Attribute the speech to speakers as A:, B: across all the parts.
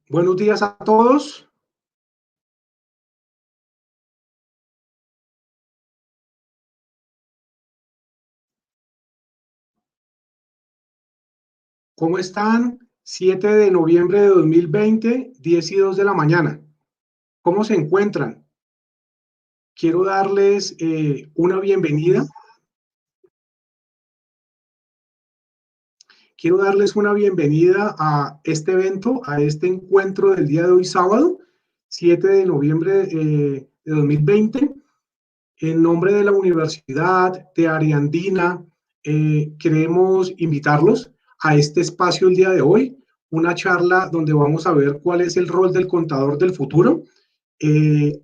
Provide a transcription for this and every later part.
A: Buenos días a todos. ¿Cómo están? 7 de noviembre de 2020, 10 y 2 de la mañana. ¿Cómo se encuentran? Quiero darles una bienvenida. Quiero darles una bienvenida a este evento, a este encuentro del día de hoy, sábado, 7 de noviembre de 2020. En nombre de la Universidad de Ariandina, queremos invitarlos a este espacio el día de hoy, una charla donde vamos a ver cuál es el rol del contador del futuro.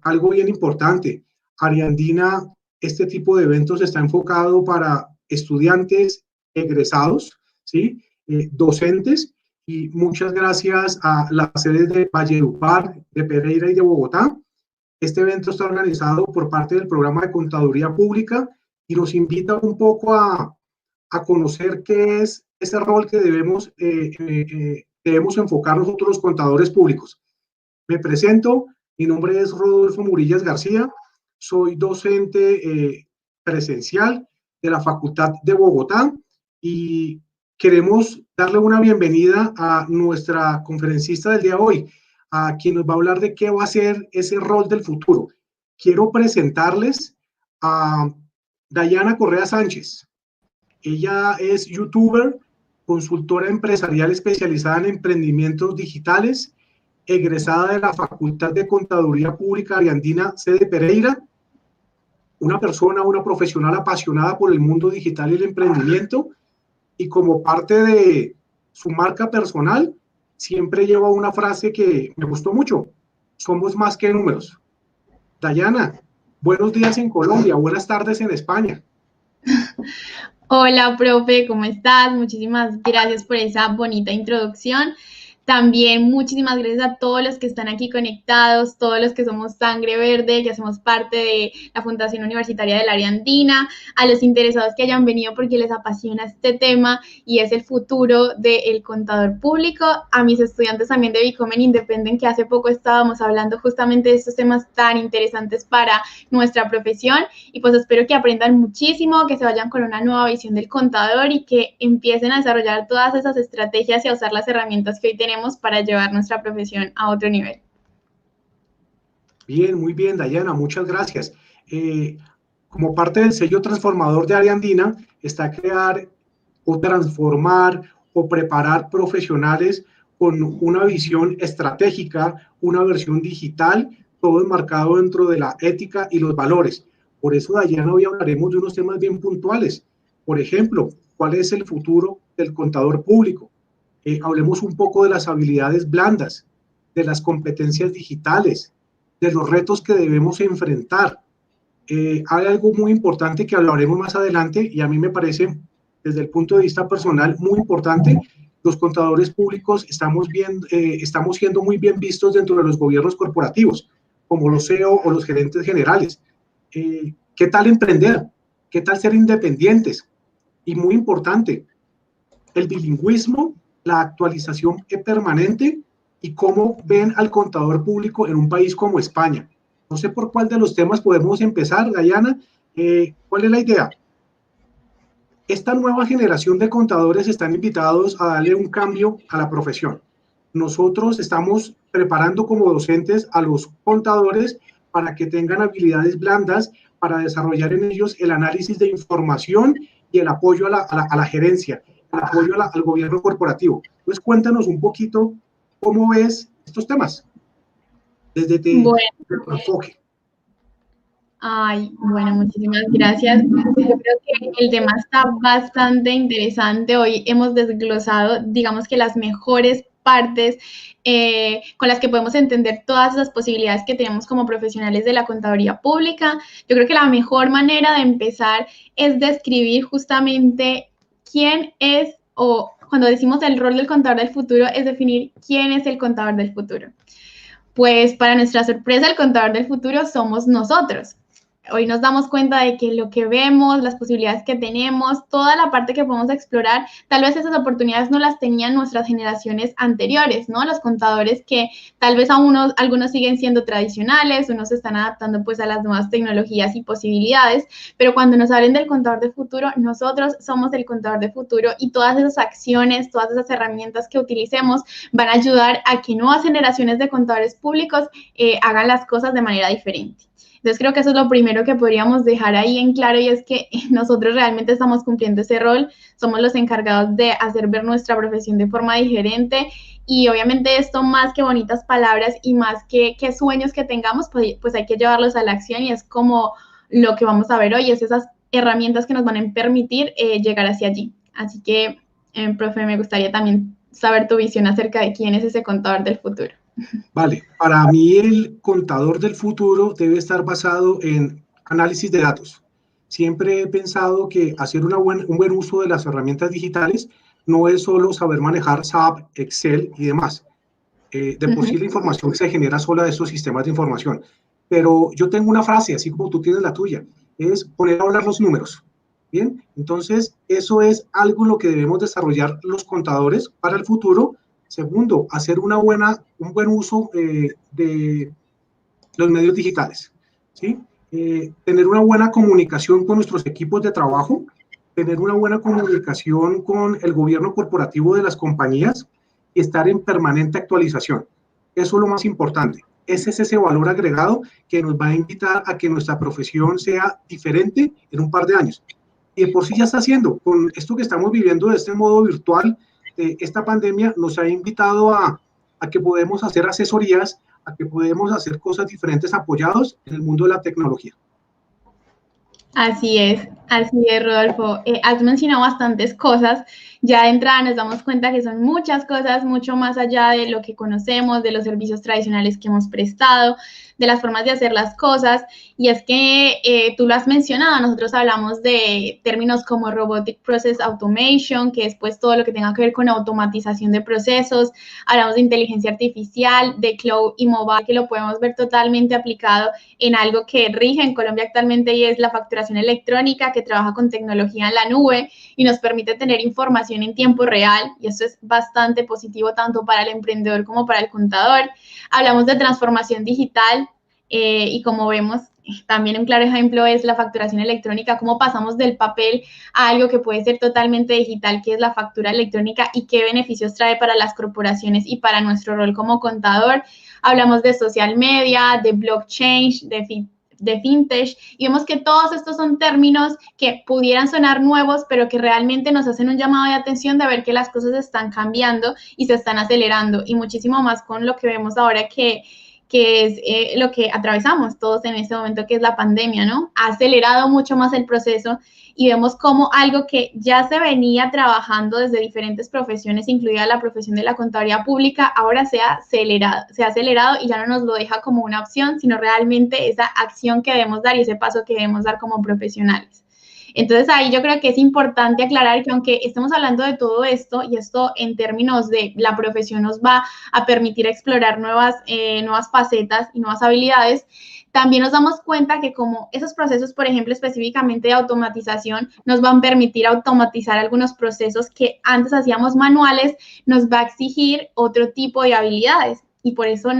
A: Algo bien importante, Ariandina, este tipo de eventos está enfocado para estudiantes egresados, ¿sí? Docentes, y muchas gracias a las sedes de Valledupar, de Pereira y de Bogotá. Este evento está organizado por parte del programa de Contaduría Pública y nos invita un poco a conocer qué es ese rol que debemos enfocar nosotros los contadores públicos. Me presento, mi nombre es Rodolfo Murillas García, soy docente presencial de la Facultad de Bogotá y queremos darle una bienvenida a nuestra conferencista del día de hoy, a quien nos va a hablar de qué va a ser ese rol del futuro. Quiero presentarles a Dayana Correa Sánchez. Ella es youtuber, consultora empresarial especializada en emprendimientos digitales, egresada de la Facultad de Contaduría Pública Ariandina, sede Pereira, una profesional apasionada por el mundo digital y el emprendimiento, y como parte de su marca personal, siempre lleva una frase que me gustó mucho: somos más que números. Dayana, buenos días en Colombia, buenas tardes en España.
B: Hola, profe, ¿cómo estás? Muchísimas gracias por esa bonita introducción. También muchísimas gracias a todos los que están aquí conectados, todos los que somos Sangre Verde, que hacemos parte de la Fundación Universitaria del Área Andina, a los interesados que hayan venido porque les apasiona este tema y es el futuro del contador público, a mis estudiantes también de Bicomen Independent, que hace poco estábamos hablando justamente de estos temas tan interesantes para nuestra profesión, y pues espero que aprendan muchísimo, que se vayan con una nueva visión del contador y que empiecen a desarrollar todas esas estrategias y a usar las herramientas que hoy tenemos para llevar nuestra profesión a otro nivel.
A: Bien, muy bien, Dayana, muchas gracias. Como parte del sello transformador de Área Andina está crear o transformar o preparar profesionales con una visión estratégica, una versión digital, todo enmarcado dentro de la ética y los valores. Por eso, Dayana, hoy hablaremos de unos temas bien puntuales. Por ejemplo, ¿cuál es el futuro del contador público? Hablemos un poco de las habilidades blandas, de las competencias digitales, de los retos que debemos enfrentar. Hay algo muy importante que hablaremos más adelante y a mí me parece, desde el punto de vista personal, muy importante. Los contadores públicos estamos siendo muy bien vistos dentro de los gobiernos corporativos, como los CEO o los gerentes generales. ¿Qué tal emprender? ¿Qué tal ser independientes? Y muy importante, el bilingüismo, la actualización permanente y cómo ven al contador público en un país como España. No sé por cuál de los temas podemos empezar, Dayana. ¿Cuál es la idea? Esta nueva generación de contadores están invitados a darle un cambio a la profesión. Nosotros estamos preparando como docentes a los contadores para que tengan habilidades blandas para desarrollar en ellos el análisis de información y el apoyo a la gerencia, el apoyo al gobierno corporativo. Entonces, cuéntanos un poquito cómo ves estos temas desde tu enfoque.
B: Bueno, muchísimas gracias. Yo creo que el tema está bastante interesante. Hoy hemos desglosado, digamos que las mejores partes con las que podemos entender todas esas posibilidades que tenemos como profesionales de la contaduría pública. Yo creo que la mejor manera de empezar es describir justamente quién es, o cuando decimos el rol del contador del futuro, es definir quién es el contador del futuro. Pues para nuestra sorpresa, el contador del futuro somos nosotros. Hoy nos damos cuenta de que lo que vemos, las posibilidades que tenemos, toda la parte que podemos explorar, tal vez esas oportunidades no las tenían nuestras generaciones anteriores, ¿no? Los contadores que tal vez algunos siguen siendo tradicionales, unos se están adaptando pues a las nuevas tecnologías y posibilidades, pero cuando nos hablen del contador de futuro, nosotros somos el contador de futuro y todas esas acciones, todas esas herramientas que utilicemos van a ayudar a que nuevas generaciones de contadores públicos hagan las cosas de manera diferente. Entonces creo que eso es lo primero que podríamos dejar ahí en claro y es que nosotros realmente estamos cumpliendo ese rol, somos los encargados de hacer ver nuestra profesión de forma diferente y obviamente esto más que bonitas palabras y más que sueños que tengamos, pues hay que llevarlos a la acción y es como lo que vamos a ver hoy, es esas herramientas que nos van a permitir llegar hacia allí. Así que, profe, me gustaría también saber tu visión acerca de quién es ese contador del futuro.
A: Vale, para mí el contador del futuro debe estar basado en análisis de datos. Siempre he pensado que hacer un buen uso de las herramientas digitales no es solo saber manejar SAP, Excel y demás. De por sí la información se genera sola de esos sistemas de información. Pero yo tengo una frase, así como tú tienes la tuya, es poner a hablar los números. Bien, entonces eso es algo en lo que debemos desarrollar los contadores para el futuro. Segundo, hacer un buen uso de los medios digitales, ¿sí? Tener una buena comunicación con nuestros equipos de trabajo, tener una buena comunicación con el gobierno corporativo de las compañías y estar en permanente actualización. Eso es lo más importante. Ese es ese valor agregado que nos va a invitar a que nuestra profesión sea diferente en un par de años. Y de por sí ya está haciendo. Con esto que estamos viviendo de este modo virtual, esta pandemia nos ha invitado a que podemos hacer asesorías, a que podemos hacer cosas diferentes apoyados en el mundo de la tecnología.
B: Así es, Rodolfo. Has mencionado bastantes cosas. Ya de entrada nos damos cuenta que son muchas cosas, mucho más allá de lo que conocemos, de los servicios tradicionales que hemos prestado, de las formas de hacer las cosas. Y es que tú lo has mencionado, nosotros hablamos de términos como Robotic Process Automation, que es pues todo lo que tenga que ver con automatización de procesos. Hablamos de inteligencia artificial, de cloud y mobile, que lo podemos ver totalmente aplicado en algo que rige en Colombia actualmente y es la facturación electrónica, que trabaja con tecnología en la nube y nos permite tener información en tiempo real, y eso es bastante positivo tanto para el emprendedor como para el contador. Hablamos de transformación digital y como vemos, también un claro ejemplo es la facturación electrónica, cómo pasamos del papel a algo que puede ser totalmente digital, que es la factura electrónica y qué beneficios trae para las corporaciones y para nuestro rol como contador. Hablamos de social media, de blockchain, de fintech, y vemos que todos estos son términos que pudieran sonar nuevos, pero que realmente nos hacen un llamado de atención de ver que las cosas están cambiando y se están acelerando, y muchísimo más con lo que vemos ahora que es lo que atravesamos todos en este momento, que es la pandemia, ¿no? Ha acelerado mucho más el proceso y vemos como algo que ya se venía trabajando desde diferentes profesiones, incluida la profesión de la contaduría pública, ahora se ha acelerado y ya no nos lo deja como una opción, sino realmente esa acción que debemos dar y ese paso que debemos dar como profesionales. Entonces ahí yo creo que es importante aclarar que aunque estemos hablando de todo esto, y esto en términos de la profesión nos va a permitir explorar nuevas facetas y nuevas habilidades, también nos damos cuenta que como esos procesos, por ejemplo, específicamente de automatización, nos van a permitir automatizar algunos procesos que antes hacíamos manuales, nos va a exigir otro tipo de habilidades. Y por eso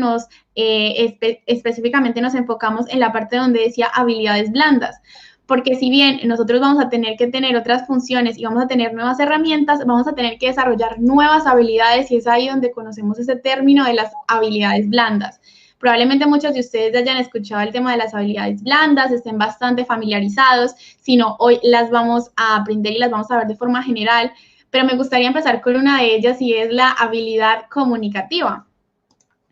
B: específicamente nos enfocamos en la parte donde decía habilidades blandas. Porque si bien nosotros vamos a tener que tener otras funciones y vamos a tener nuevas herramientas, vamos a tener que desarrollar nuevas habilidades y es ahí donde conocemos ese término de las habilidades blandas. Probablemente muchos de ustedes ya hayan escuchado el tema de las habilidades blandas, estén bastante familiarizados, si no, hoy las vamos a aprender y las vamos a ver de forma general, pero me gustaría empezar con una de ellas y es la habilidad comunicativa.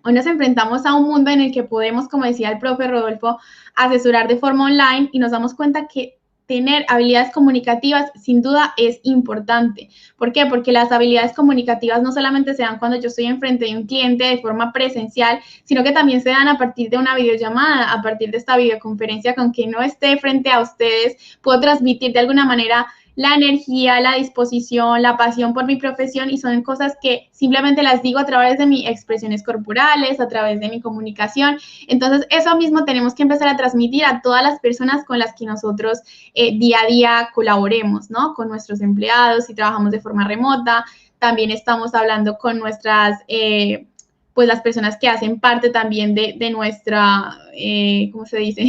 B: Hoy nos enfrentamos a un mundo en el que podemos, como decía el profe Rodolfo, asesorar de forma online y nos damos cuenta que tener habilidades comunicativas sin duda es importante. ¿Por qué? Porque las habilidades comunicativas no solamente se dan cuando yo estoy enfrente de un cliente de forma presencial, sino que también se dan a partir de una videollamada, a partir de esta videoconferencia con quien no esté frente a ustedes, puedo transmitir de alguna manera la energía, la disposición, la pasión por mi profesión y son cosas que simplemente las digo a través de mis expresiones corporales, a través de mi comunicación. Entonces, eso mismo tenemos que empezar a transmitir a todas las personas con las que nosotros día a día colaboremos, ¿no? Con nuestros empleados, si trabajamos de forma remota, también estamos hablando con nuestras, pues las personas que hacen parte también de nuestra, ¿cómo se dice?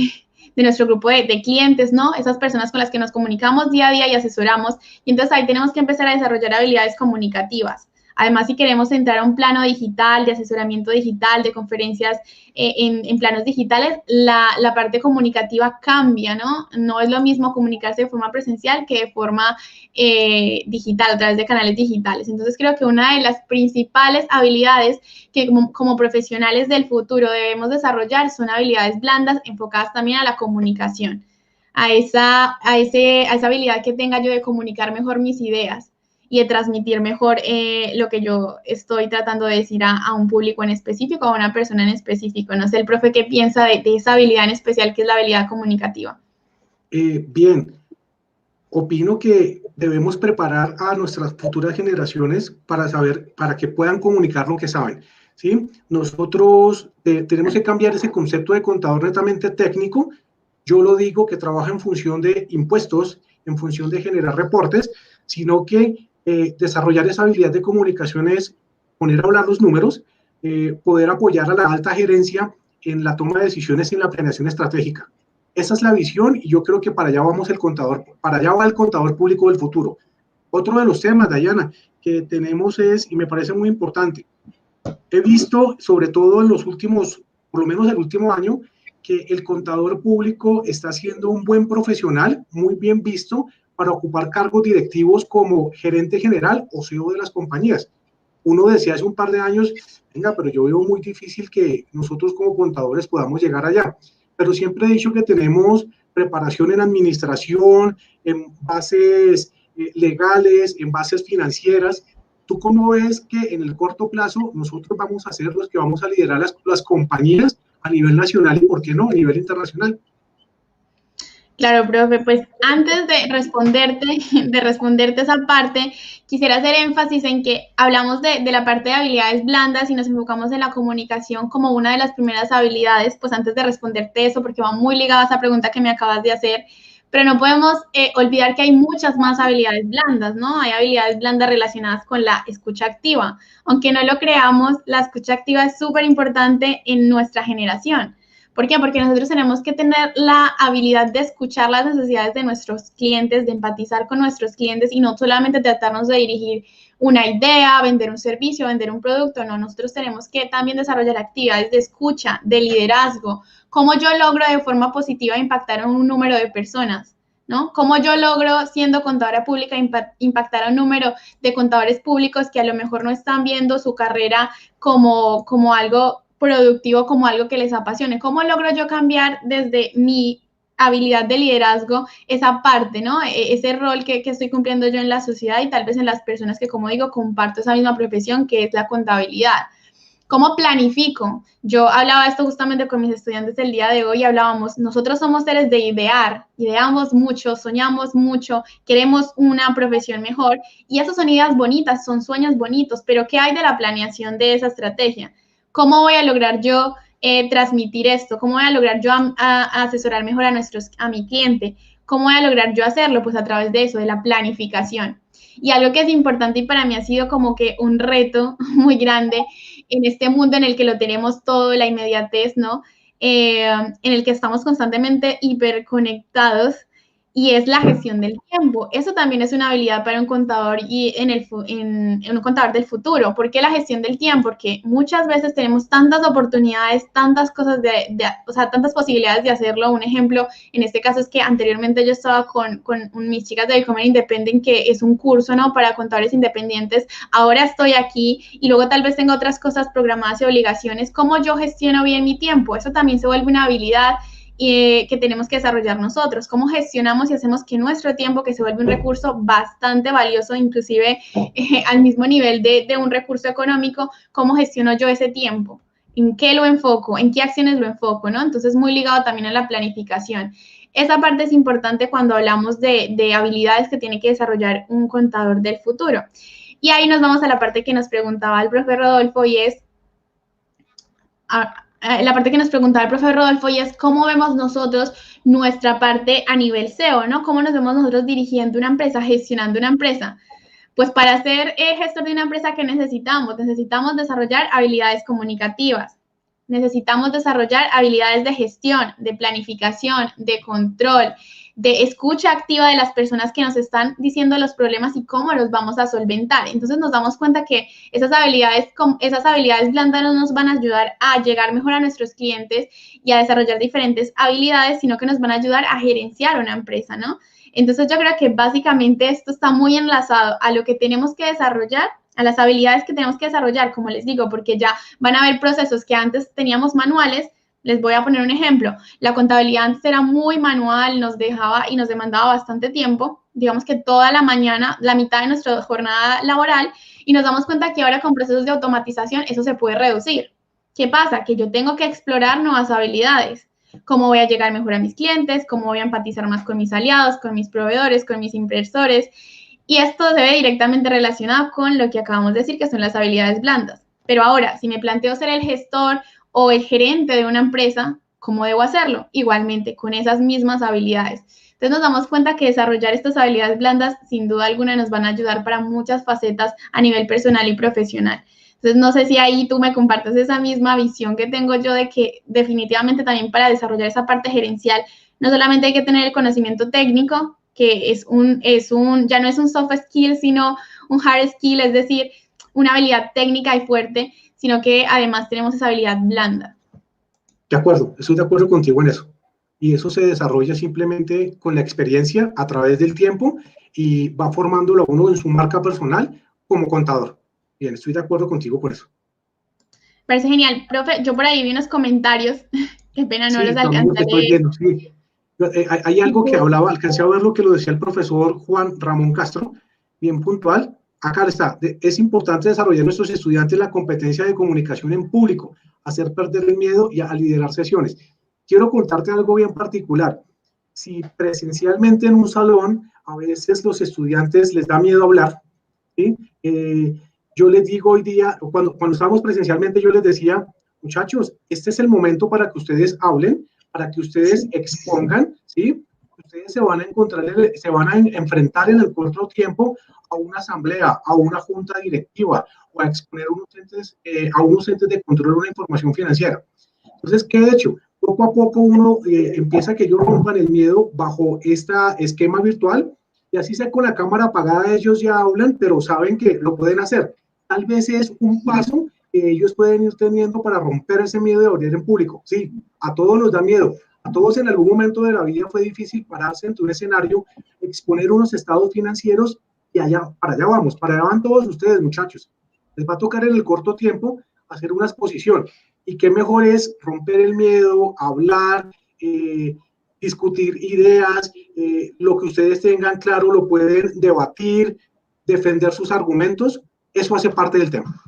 B: De nuestro grupo de clientes, ¿no? Esas personas con las que nos comunicamos día a día y asesoramos. Y entonces ahí tenemos que empezar a desarrollar habilidades comunicativas. Además, si queremos entrar a un plano digital, de asesoramiento digital, de conferencias en planos digitales, la parte comunicativa cambia, ¿no? No es lo mismo comunicarse de forma presencial que de forma digital, a través de canales digitales. Entonces, creo que una de las principales habilidades que como profesionales del futuro debemos desarrollar son habilidades blandas enfocadas también a la comunicación, a esa habilidad que tenga yo de comunicar mejor mis ideas y de transmitir mejor lo que yo estoy tratando de decir a un público en específico, a una persona en específico. No sé el profe qué piensa de esa habilidad en especial que es la habilidad comunicativa.
A: Bien, opino que debemos preparar a nuestras futuras generaciones para saber, para que puedan comunicar lo que saben, ¿sí? Nosotros tenemos que cambiar ese concepto de contador netamente técnico. Yo lo digo que trabaja en función de impuestos, en función de generar reportes, sino que desarrollar esa habilidad de comunicación es poner a hablar los números, poder apoyar a la alta gerencia en la toma de decisiones y en la planeación estratégica. Esa es la visión y yo creo que para allá vamos el contador, para allá va el contador público del futuro. Otro de los temas, Dayana, que tenemos es, y me parece muy importante, he visto, sobre todo en los últimos, por lo menos el último año, que el contador público está siendo un buen profesional, muy bien visto, para ocupar cargos directivos como gerente general o CEO de las compañías. Uno decía hace un par de años, venga, pero yo veo muy difícil que nosotros como contadores podamos llegar allá. Pero siempre he dicho que tenemos preparación en administración, en bases legales, en bases financieras. ¿Tú cómo ves que en el corto plazo nosotros vamos a ser los que vamos a liderar las compañías a nivel nacional y, por qué no, a nivel internacional?
B: Claro, profe, pues antes de responderte esa parte, quisiera hacer énfasis en que hablamos de la parte de habilidades blandas y nos enfocamos en la comunicación como una de las primeras habilidades, pues antes de responderte eso, porque va muy ligada a esa pregunta que me acabas de hacer, pero no podemos olvidar que hay muchas más habilidades blandas, ¿no? Hay habilidades blandas relacionadas con la escucha activa. Aunque no lo creamos, la escucha activa es súper importante en nuestra generación. ¿Por qué? Porque nosotros tenemos que tener la habilidad de escuchar las necesidades de nuestros clientes, de empatizar con nuestros clientes y no solamente tratarnos de dirigir una idea, vender un servicio, vender un producto. No, nosotros tenemos que también desarrollar actividades de escucha, de liderazgo. ¿Cómo yo logro de forma positiva impactar a un número de personas? ¿No? ¿Cómo yo logro, siendo contadora pública, impactar a un número de contadores públicos que a lo mejor no están viendo su carrera como algo productivo, como algo que les apasione? ¿Cómo logro yo cambiar desde mi habilidad de liderazgo esa parte, ¿no? Ese rol que estoy cumpliendo yo en la sociedad y tal vez en las personas que, como digo, comparto esa misma profesión que es la contabilidad. ¿Cómo planifico? Yo hablaba esto justamente con mis estudiantes el día de hoy y hablábamos, nosotros somos seres de idear, ideamos mucho, soñamos mucho, queremos una profesión mejor y esas son ideas bonitas, son sueños bonitos, pero ¿qué hay de la planeación de esa estrategia? ¿Cómo voy a lograr yo transmitir esto? ¿Cómo voy a lograr yo a asesorar mejor a mi cliente? ¿Cómo voy a lograr yo hacerlo? Pues a través de eso, de la planificación. Y algo que es importante y para mí ha sido como que un reto muy grande en este mundo en el que lo tenemos todo, la inmediatez, ¿no? En el que estamos constantemente hiperconectados y es la gestión del tiempo. Eso también es una habilidad para un contador y en un contador del futuro. ¿Por qué la gestión del tiempo? Porque muchas veces tenemos tantas oportunidades, tantas cosas o sea, tantas posibilidades de hacerlo. Un ejemplo, en este caso es que anteriormente yo estaba con mis chicas de Becoming Independent, que es un curso, ¿no? Para contadores independientes. Ahora estoy aquí y luego tal vez tengo otras cosas programadas y obligaciones. ¿Cómo yo gestiono bien mi tiempo? Eso también se vuelve una habilidad que tenemos que desarrollar nosotros, cómo gestionamos y hacemos que nuestro tiempo, que se vuelve un recurso bastante valioso, inclusive al mismo nivel de un recurso económico, cómo gestiono yo ese tiempo, en qué lo enfoco, en qué acciones lo enfoco, ¿no? Entonces, muy ligado también a la planificación. esa parte es importante cuando hablamos de habilidades que tiene que desarrollar un contador del futuro. Y ahí nos vamos a la parte que nos preguntaba el profe Rodolfo y es, la parte que nos preguntaba el profe Rodolfo y es cómo vemos nosotros nuestra parte a nivel SEO, ¿no? ¿Cómo nos vemos nosotros dirigiendo una empresa, gestionando una empresa? Pues para ser gestor de una empresa, ¿qué necesitamos? Necesitamos desarrollar habilidades comunicativas, necesitamos desarrollar habilidades de gestión, de planificación, de control, de escucha activa de las personas que nos están diciendo los problemas y cómo los vamos a solventar. Entonces nos damos cuenta que esas habilidades blandas no nos van a ayudar a llegar mejor a nuestros clientes y a desarrollar diferentes habilidades, sino que nos van a ayudar a gerenciar una empresa, ¿no? Entonces yo creo que básicamente esto está muy enlazado a lo que tenemos que desarrollar, a las habilidades que tenemos que desarrollar, como les digo, porque ya van a haber procesos que antes teníamos manuales. Les voy a poner un ejemplo. La contabilidad antes era muy manual, nos dejaba y nos demandaba bastante tiempo, digamos que toda la mañana, la mitad de nuestra jornada laboral, y nos damos cuenta que ahora con procesos de automatización eso se puede reducir. ¿Qué pasa? Que yo tengo que explorar nuevas habilidades. Cómo voy a llegar mejor a mis clientes, cómo voy a empatizar más con mis aliados, con mis proveedores, con mis inversores. Y esto se ve directamente relacionado con lo que acabamos de decir, que son las habilidades blandas. Pero ahora, si me planteo ser el gestor o el gerente de una empresa, ¿cómo debo hacerlo? Igualmente, con esas mismas habilidades. Entonces nos damos cuenta que desarrollar estas habilidades blandas, sin duda alguna, nos van a ayudar para muchas facetas a nivel personal y profesional. Entonces, no sé si ahí tú me compartes esa misma visión que tengo yo de que definitivamente también para desarrollar esa parte gerencial, no solamente hay que tener el conocimiento técnico, que ya no es un soft skill, sino un hard skill, es decir, una habilidad técnica y fuerte, sino que además tenemos esa habilidad blanda.
A: De acuerdo, estoy de acuerdo contigo en eso. Y eso se desarrolla simplemente con la experiencia a través del tiempo y va formándolo a uno en su marca personal como contador. Bien, estoy de acuerdo contigo por eso.
B: Parece genial. Profe, yo por ahí vi unos comentarios, qué pena no
A: Sí,
B: los
A: también
B: alcancé
A: lo
B: a
A: estoy
B: leer.
A: viendo, sí. Hay algo que hablaba, alcancé a ver lo que lo decía el profesor Juan Ramón Castro, bien puntual. Acá está, es importante desarrollar en nuestros estudiantes la competencia de comunicación en público, hacer perder el miedo y a liderar sesiones. Quiero contarte algo bien particular. Si presencialmente en un salón a veces los estudiantes les da miedo hablar, ¿sí? Yo les digo hoy día, cuando estábamos presencialmente, yo les decía, muchachos, este es el momento para que ustedes hablen, para que ustedes expongan, ¿sí? Ustedes se van a encontrar, se van a enfrentar en el corto tiempo a una asamblea, a una junta directiva o a exponer a unos entes de control de una información financiera. Entonces, ¿qué he hecho? Poco a poco uno empieza a que ellos rompan el miedo bajo este esquema virtual y así sea con la cámara apagada, ellos ya hablan, pero saben que lo pueden hacer. Tal vez es un paso que ellos pueden ir teniendo para romper ese miedo de hablar en público. Sí, a todos nos da miedo. A todos en algún momento de la vida fue difícil pararse ante un escenario, exponer unos estados financieros y para allá vamos, para allá van todos ustedes, muchachos. Les va a tocar en el corto tiempo hacer una exposición. Y qué mejor es romper el miedo, hablar, discutir ideas, lo que ustedes tengan claro lo pueden debatir, defender sus argumentos, eso hace parte del tema.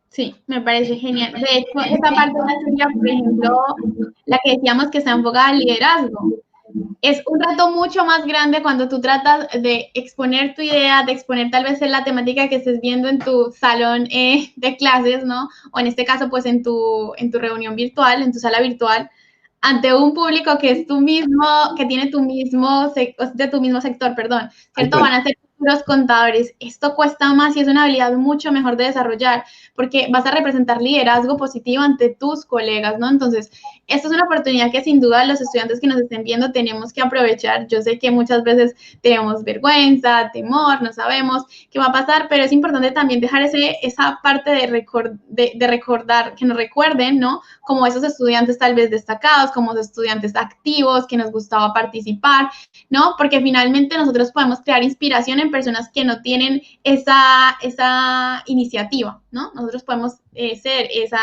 B: Sí, me parece genial. De hecho, esa parte de la teoría, por ejemplo, la que decíamos que está enfocada al liderazgo, es un reto mucho más grande cuando tú tratas de exponer tu idea, de exponer tal vez la temática que estés viendo en tu salón de clases, ¿no? O en este caso, pues en tu reunión virtual, en tu sala virtual, ante un público que es tu mismo, que tiene de tu mismo sector, perdón, ¿cierto? Van a ser futuros contadores. Esto cuesta más y es una habilidad mucho mejor de desarrollar porque vas a representar liderazgo positivo ante tus colegas, ¿no? Entonces, esto es una oportunidad que sin duda los estudiantes que nos estén viendo tenemos que aprovechar. Yo sé que muchas veces tenemos vergüenza, temor, no sabemos qué va a pasar, pero es importante también dejar esa parte de recordar, que nos recuerden, ¿no? Como esos estudiantes tal vez destacados, como los estudiantes activos, que nos gustaba participar, ¿no? Porque finalmente nosotros podemos crear inspiración en personas que no tienen esa iniciativa, ¿no? Nosotros podemos ser esa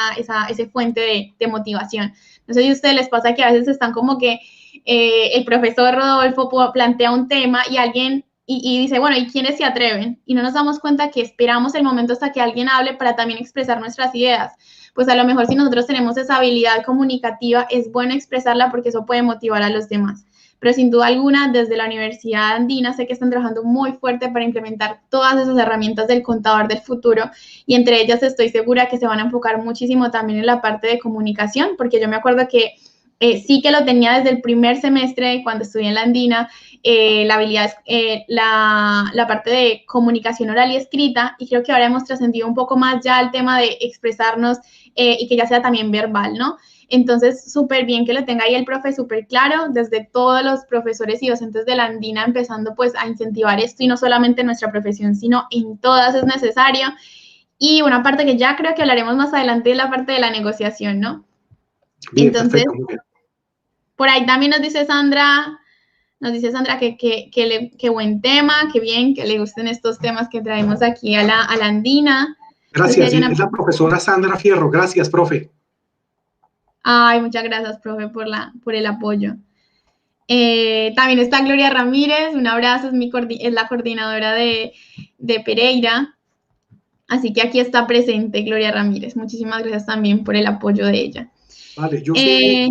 B: fuente de motivación. No sé si a ustedes les pasa que a veces están como que el profesor Rodolfo plantea un tema y alguien y dice, bueno, ¿y quiénes se atreven? Y no nos damos cuenta que esperamos el momento hasta que alguien hable para también expresar nuestras ideas. Pues a lo mejor si nosotros tenemos esa habilidad comunicativa, es bueno expresarla porque eso puede motivar a los demás. Pero sin duda alguna, desde la Universidad Andina sé que están trabajando muy fuerte para implementar todas esas herramientas del contador del futuro y entre ellas estoy segura que se van a enfocar muchísimo también en la parte de comunicación, porque yo me acuerdo que sí que lo tenía desde el primer semestre cuando estudié en la Andina, la habilidad, la parte de comunicación oral y escrita, y creo que ahora hemos trascendido un poco más ya al tema de expresarnos y que ya sea también verbal, ¿no? Entonces, súper bien que lo tenga ahí el profe súper claro, desde todos los profesores y docentes de la Andina empezando pues a incentivar esto y no solamente en nuestra profesión, sino en todas es necesario. Y una parte que ya creo que hablaremos más adelante es la parte de la negociación, ¿no?
A: Bien,
B: Entonces,
A: perfecto, muy bien.
B: por ahí también nos dice Sandra que buen tema, que bien, que le gusten estos temas que traemos aquí a la Andina. No sé si
A: Gracias,
B: hay una...
A: es la profesora Sandra Fierro. Gracias, profe.
B: Ay, muchas gracias, profe, por el apoyo. También está Gloria Ramírez, un abrazo, es la coordinadora de Pereira. Así que aquí está presente Gloria Ramírez. Muchísimas gracias también por el apoyo de ella.
A: Vale, yo sé
B: Eh,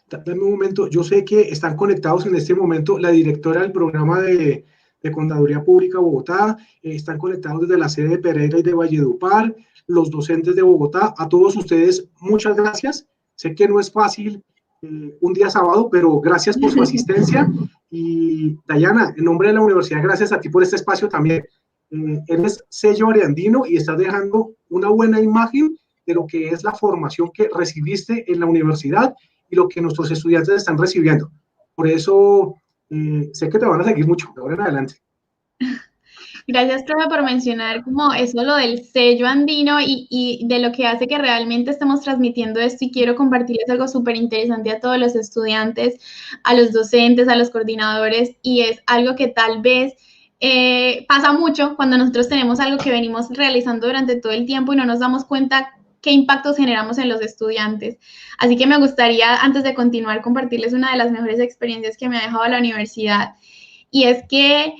A: que, dame un momento, yo sé que están conectados en este momento la directora del programa de Contaduría Pública Bogotá, están conectados desde la sede de Pereira y de Valledupar, los docentes de Bogotá. A todos ustedes, muchas gracias. Sé que no es fácil un día sábado, pero gracias por su asistencia. Y Dayana, en nombre de la universidad, gracias a ti por este espacio también. Eres sello ariandino y estás dejando una buena imagen de lo que es la formación que recibiste en la universidad y lo que nuestros estudiantes están recibiendo. Por eso sé que te van a seguir mucho de ahora en adelante.
B: Gracias, profe, por mencionar como eso, lo del sello andino y de lo que hace que realmente estemos transmitiendo esto y quiero compartirles algo súper interesante a todos los estudiantes, a los docentes, a los coordinadores y es algo que tal vez pasa mucho cuando nosotros tenemos algo que venimos realizando durante todo el tiempo y no nos damos cuenta qué impactos generamos en los estudiantes. Así que me gustaría, antes de continuar, compartirles una de las mejores experiencias que me ha dejado la universidad y es que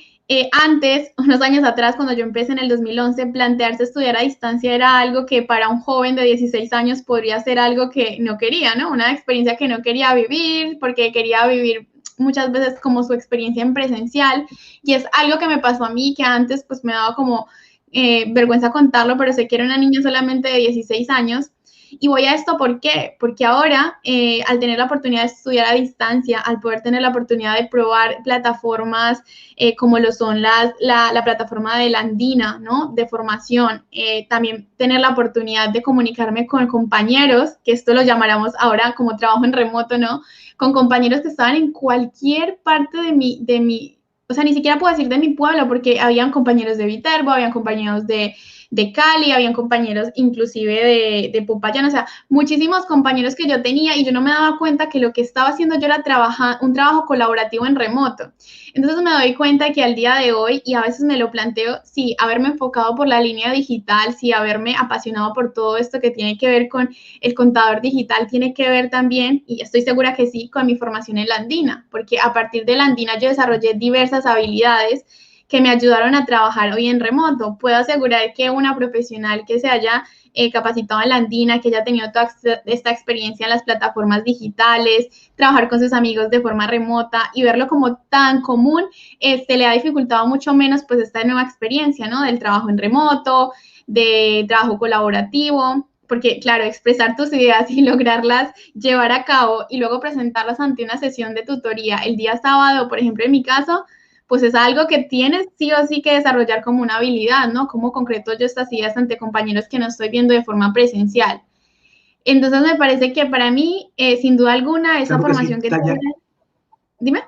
B: antes, unos años atrás, cuando yo empecé en el 2011, plantearse estudiar a distancia era algo que para un joven de 16 años podría ser algo que no quería, ¿no? Una experiencia que no quería vivir porque quería vivir muchas veces como su experiencia en presencial y es algo que me pasó a mí que antes pues me daba como vergüenza contarlo, pero sé que era una niña solamente de 16 años. Y voy a esto, ¿por qué? Porque ahora, al tener la oportunidad de estudiar a distancia, al poder tener la oportunidad de probar plataformas como lo son la plataforma de la Andina, ¿no? De formación, también tener la oportunidad de comunicarme con compañeros, que esto lo llamaremos ahora como trabajo en remoto, ¿no? Con compañeros que estaban en cualquier parte de mi o sea, ni siquiera puedo decir de mi pueblo, porque habían compañeros de Viterbo, habían compañeros de Cali, habían compañeros inclusive de Popayán, o sea, muchísimos compañeros que yo tenía y yo no me daba cuenta que lo que estaba haciendo yo era un trabajo colaborativo en remoto. Entonces me doy cuenta que al día de hoy, y a veces me lo planteo, sí, haberme enfocado por la línea digital, sí, haberme apasionado por todo esto que tiene que ver con el contador digital, tiene que ver también, y estoy segura que sí, con mi formación en la Andina, porque a partir de la Andina yo desarrollé diversas habilidades que me ayudaron a trabajar hoy en remoto. Puedo asegurar que una profesional que se haya capacitado en la Andina, que haya tenido toda esta experiencia en las plataformas digitales, trabajar con sus amigos de forma remota y verlo como tan común, le ha dificultado mucho menos pues esta nueva experiencia, ¿no? Del trabajo en remoto, de trabajo colaborativo, porque claro, expresar tus ideas y lograrlas llevar a cabo y luego presentarlas ante una sesión de tutoría el día sábado, por ejemplo, en mi caso, pues es algo que tienes sí o sí que desarrollar como una habilidad, ¿no? Cómo concreto yo estas ideas ante compañeros que no estoy viendo de forma presencial. Entonces me parece que para mí, sin duda alguna, esa
A: Claro que sí.
B: formación que tuve... Dime.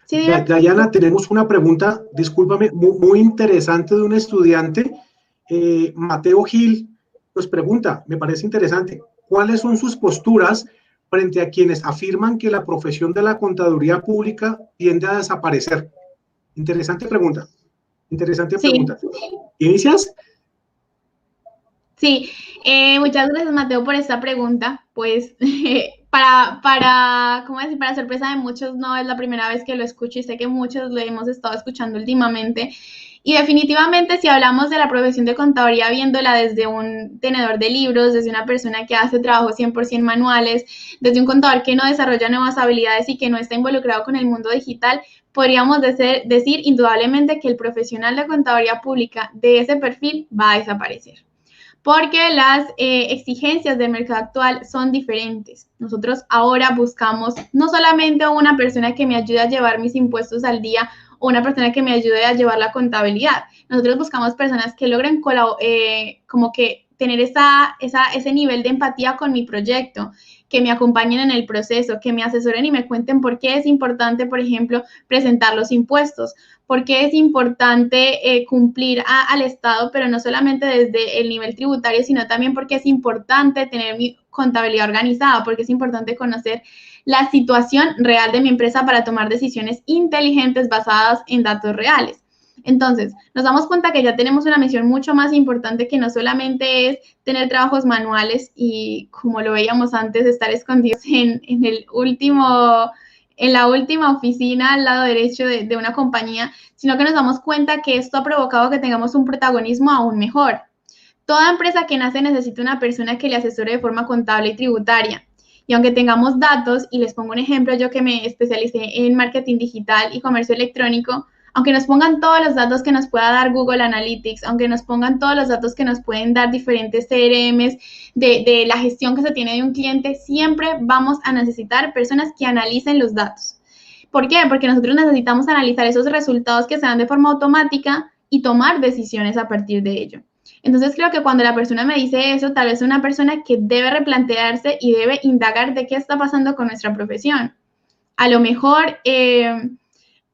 B: Sí, dime.
A: Dayana, tenemos una pregunta, discúlpame, muy interesante de un estudiante. Mateo Gil nos pregunta, me parece interesante, ¿cuáles son sus posturas frente a quienes afirman que la profesión de la contaduría pública tiende a desaparecer? Interesante pregunta. Interesante
B: Sí.
A: pregunta. ¿Inicias?
B: Sí, muchas gracias Mateo por esta pregunta. Pues ¿cómo decir? Para sorpresa de muchos, no es la primera vez que lo escucho y sé que muchos lo hemos estado escuchando últimamente. Y definitivamente si hablamos de la profesión de contaduría viéndola desde un tenedor de libros, desde una persona que hace trabajos 100% manuales, desde un contador que no desarrolla nuevas habilidades y que no está involucrado con el mundo digital, podríamos decir indudablemente que el profesional de contaduría pública de ese perfil va a desaparecer porque las exigencias del mercado actual son diferentes. Nosotros ahora buscamos no solamente una persona que me ayude a llevar mis impuestos al día o una persona que me ayude a llevar la contabilidad. Nosotros buscamos personas que logren como que tener ese nivel de empatía con mi proyecto, que me acompañen en el proceso, que me asesoren y me cuenten por qué es importante, por ejemplo, presentar los impuestos, por qué es importante cumplir al Estado, pero no solamente desde el nivel tributario, sino también porque es importante tener mi contabilidad organizada, porque es importante conocer la situación real de mi empresa para tomar decisiones inteligentes basadas en datos reales. Entonces, nos damos cuenta que ya tenemos una misión mucho más importante que no solamente es tener trabajos manuales y, como lo veíamos antes, estar escondidos en la última oficina al lado derecho de una compañía, sino que nos damos cuenta que esto ha provocado que tengamos un protagonismo aún mejor. Toda empresa que nace necesita una persona que le asesore de forma contable y tributaria. Y aunque tengamos datos, y les pongo un ejemplo, yo que me especialicé en marketing digital y comercio electrónico, aunque nos pongan todos los datos que nos pueda dar Google Analytics, aunque nos pongan todos los datos que nos pueden dar diferentes CRMs de la gestión que se tiene de un cliente, siempre vamos a necesitar personas que analicen los datos. ¿Por qué? Porque nosotros necesitamos analizar esos resultados que se dan de forma automática y tomar decisiones a partir de ello. Entonces creo que cuando la persona me dice eso, tal vez es una persona que debe replantearse y debe indagar de qué está pasando con nuestra profesión. A lo mejor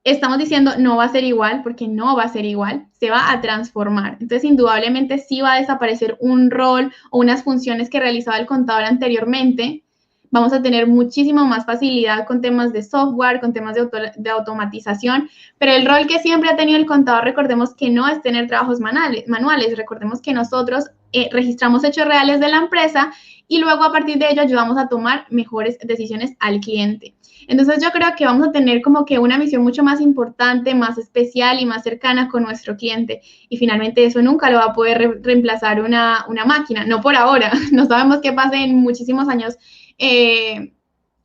B: estamos diciendo no va a ser igual, porque no va a ser igual, se va a transformar. Entonces, indudablemente sí va a desaparecer un rol o unas funciones que realizaba el contador anteriormente. Vamos a tener muchísimo más facilidad con temas de software, con temas de automatización, pero el rol que siempre ha tenido el contador, recordemos que no es tener trabajos manuales, recordemos que nosotros registramos hechos reales de la empresa y luego a partir de ello ayudamos a tomar mejores decisiones al cliente. Entonces yo creo que vamos a tener como que una misión mucho más importante, más especial y más cercana con nuestro cliente. Y finalmente eso nunca lo va a poder reemplazar una máquina, no por ahora. No sabemos qué pase en muchísimos años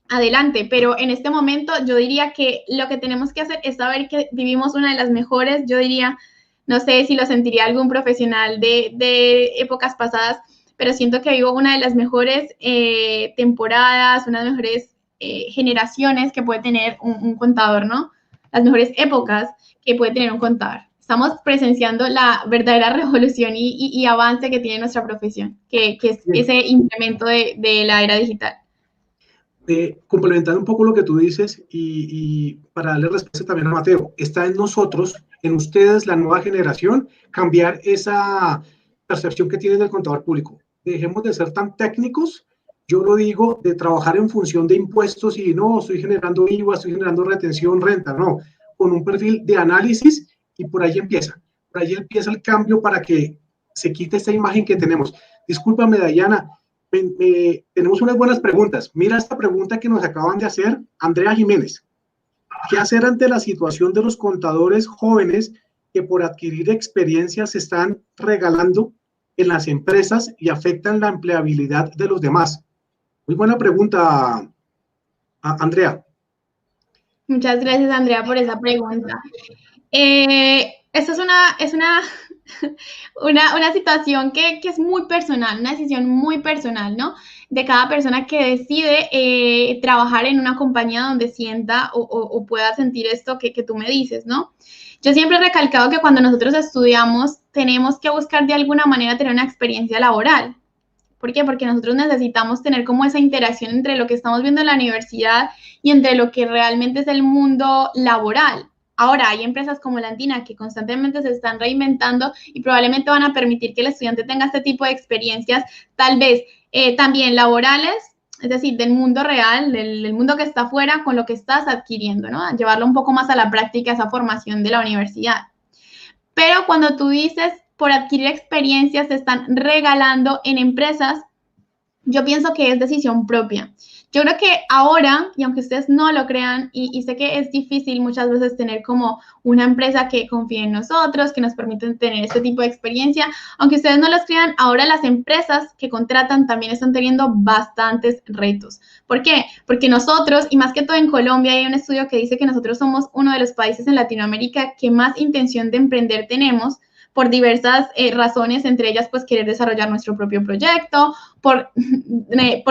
B: adelante, pero en este momento yo diría que lo que tenemos que hacer es saber que vivimos una de las mejores, yo diría, no sé si lo sentiría algún profesional de épocas pasadas, pero siento que vivo una de las mejores temporadas, una de las mejores generaciones que puede tener un contador, ¿no? Las mejores épocas que puede tener un contador. Estamos presenciando la verdadera revolución y avance que tiene nuestra profesión, que es ese implemento de la era digital.
A: Complementando un poco lo que tú dices y para darle respuesta también a Mateo, está en nosotros, en ustedes, la nueva generación, cambiar esa percepción que tienen del contador público. Dejemos de ser tan técnicos, yo lo digo, de trabajar en función de impuestos y no, estoy generando IVA, estoy generando retención, renta, no, con un perfil de análisis y por ahí empieza el cambio para que se quite esta imagen que tenemos. Discúlpame, Dayana, tenemos unas buenas preguntas. Mira esta pregunta que nos acaban de hacer Andrea Jiménez. ¿Qué hacer ante la situación de los contadores jóvenes que por adquirir experiencia se están regalando en las empresas y afectan la empleabilidad de los demás? Muy buena pregunta, Andrea.
B: Muchas gracias, Andrea, por esa pregunta. Esta es una situación que es muy personal, una decisión muy personal, ¿no? De cada persona que decide trabajar en una compañía donde sienta o pueda sentir esto que tú me dices, ¿no? Yo siempre he recalcado que cuando nosotros estudiamos tenemos que buscar de alguna manera tener una experiencia laboral. ¿Por qué? Porque nosotros necesitamos tener como esa interacción entre lo que estamos viendo en la universidad y entre lo que realmente es el mundo laboral. Ahora, hay empresas como la Andina que constantemente se están reinventando y probablemente van a permitir que el estudiante tenga este tipo de experiencias, tal vez también laborales, es decir, del mundo real, del mundo que está afuera con lo que estás adquiriendo, ¿no? Llevarlo un poco más a la práctica, esa formación de la universidad. Pero cuando tú dices por adquirir experiencias, se están regalando en empresas, Yo pienso que es decisión propia. Yo creo que ahora, y aunque ustedes no lo crean, y sé que es difícil muchas veces tener como una empresa que confíe en nosotros, que nos permiten tener este tipo de experiencia, aunque ustedes no los crean, ahora las empresas que contratan también están teniendo bastantes retos. ¿Por qué? Porque nosotros, y más que todo en Colombia, hay un estudio que dice que nosotros somos uno de los países en Latinoamérica que más intención de emprender tenemos por diversas razones, entre ellas pues querer desarrollar nuestro propio proyecto, por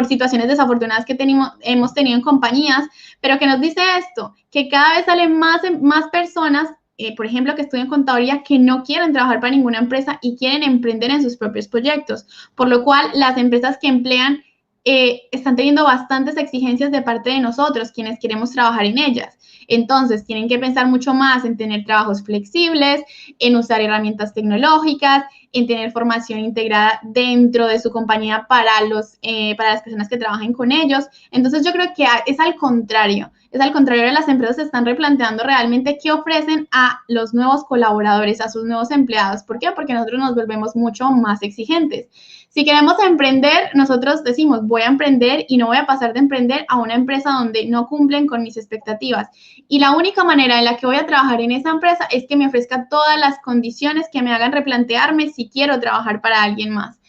B: situaciones desafortunadas que hemos tenido en compañías, pero que nos dice esto, que cada vez salen más personas, por ejemplo, que estudian contaduría, que no quieren trabajar para ninguna empresa y quieren emprender en sus propios proyectos, por lo cual las empresas que emplean están teniendo bastantes exigencias de parte de nosotros, quienes queremos trabajar en ellas. Entonces, tienen que pensar mucho más en tener trabajos flexibles, en usar herramientas tecnológicas, en tener formación integrada dentro de su compañía para las personas que trabajen con ellos. Entonces, yo creo que es al contrario. Es al contrario, las empresas se están replanteando realmente qué ofrecen a los nuevos colaboradores, a sus nuevos empleados. ¿Por qué? Porque nosotros nos volvemos mucho más exigentes. Si queremos emprender, nosotros decimos, voy a emprender y no voy a pasar de emprender a una empresa donde no cumplen con mis expectativas. Y la única manera en la que voy a trabajar en esa empresa es que me ofrezca todas las condiciones que me hagan replantearme si quiero trabajar para alguien más.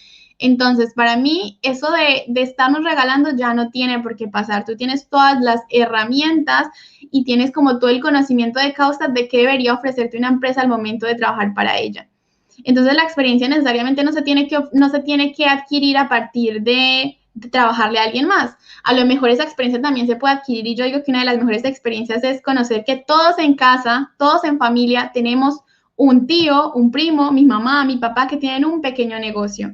B: Entonces, para mí, eso de estarnos regalando ya no tiene por qué pasar. Tú tienes todas las herramientas y tienes como todo el conocimiento de causa de qué debería ofrecerte una empresa al momento de trabajar para ella. Entonces, la experiencia necesariamente no se tiene que adquirir a partir de trabajarle a alguien más. A lo mejor esa experiencia también se puede adquirir y yo digo que una de las mejores experiencias es conocer que todos en casa, todos en familia, tenemos un tío, un primo, mi mamá, mi papá que tienen un pequeño negocio.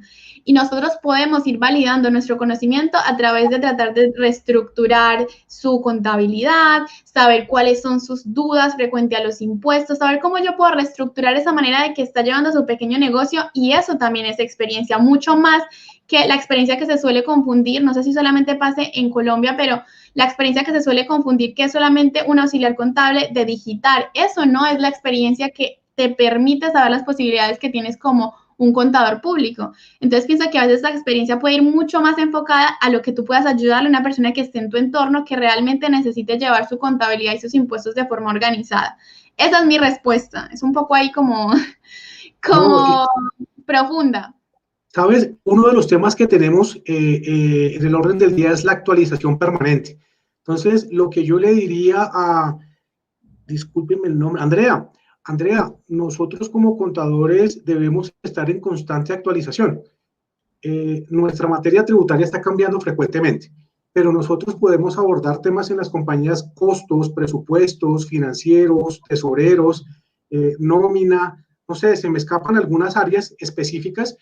B: Y nosotros podemos ir validando nuestro conocimiento a través de tratar de reestructurar su contabilidad, saber cuáles son sus dudas frente a los impuestos, saber cómo yo puedo reestructurar esa manera de que está llevando su pequeño negocio y eso también es experiencia, mucho más que la experiencia que se suele confundir, no sé si solamente pase en Colombia, pero la experiencia que se suele confundir que es solamente un auxiliar contable de digitar, eso no es la experiencia que te permite saber las posibilidades que tienes como un contador público. Entonces pienso que a veces esa experiencia puede ir mucho más enfocada a lo que tú puedas ayudarle a una persona que esté en tu entorno que realmente necesite llevar su contabilidad y sus impuestos de forma organizada. Esa es mi respuesta. Es un poco ahí como
A: No,
B: profunda.
A: sabes, uno de los temas que tenemos en el orden del día es la actualización permanente. Entonces, lo que yo le diría a, discúlpeme el nombre, Andrea, nosotros como contadores debemos estar en constante actualización. Nuestra materia tributaria está cambiando frecuentemente, pero nosotros podemos abordar temas en las compañías, costos, presupuestos, financieros, tesoreros, nómina, no sé, se me escapan algunas áreas específicas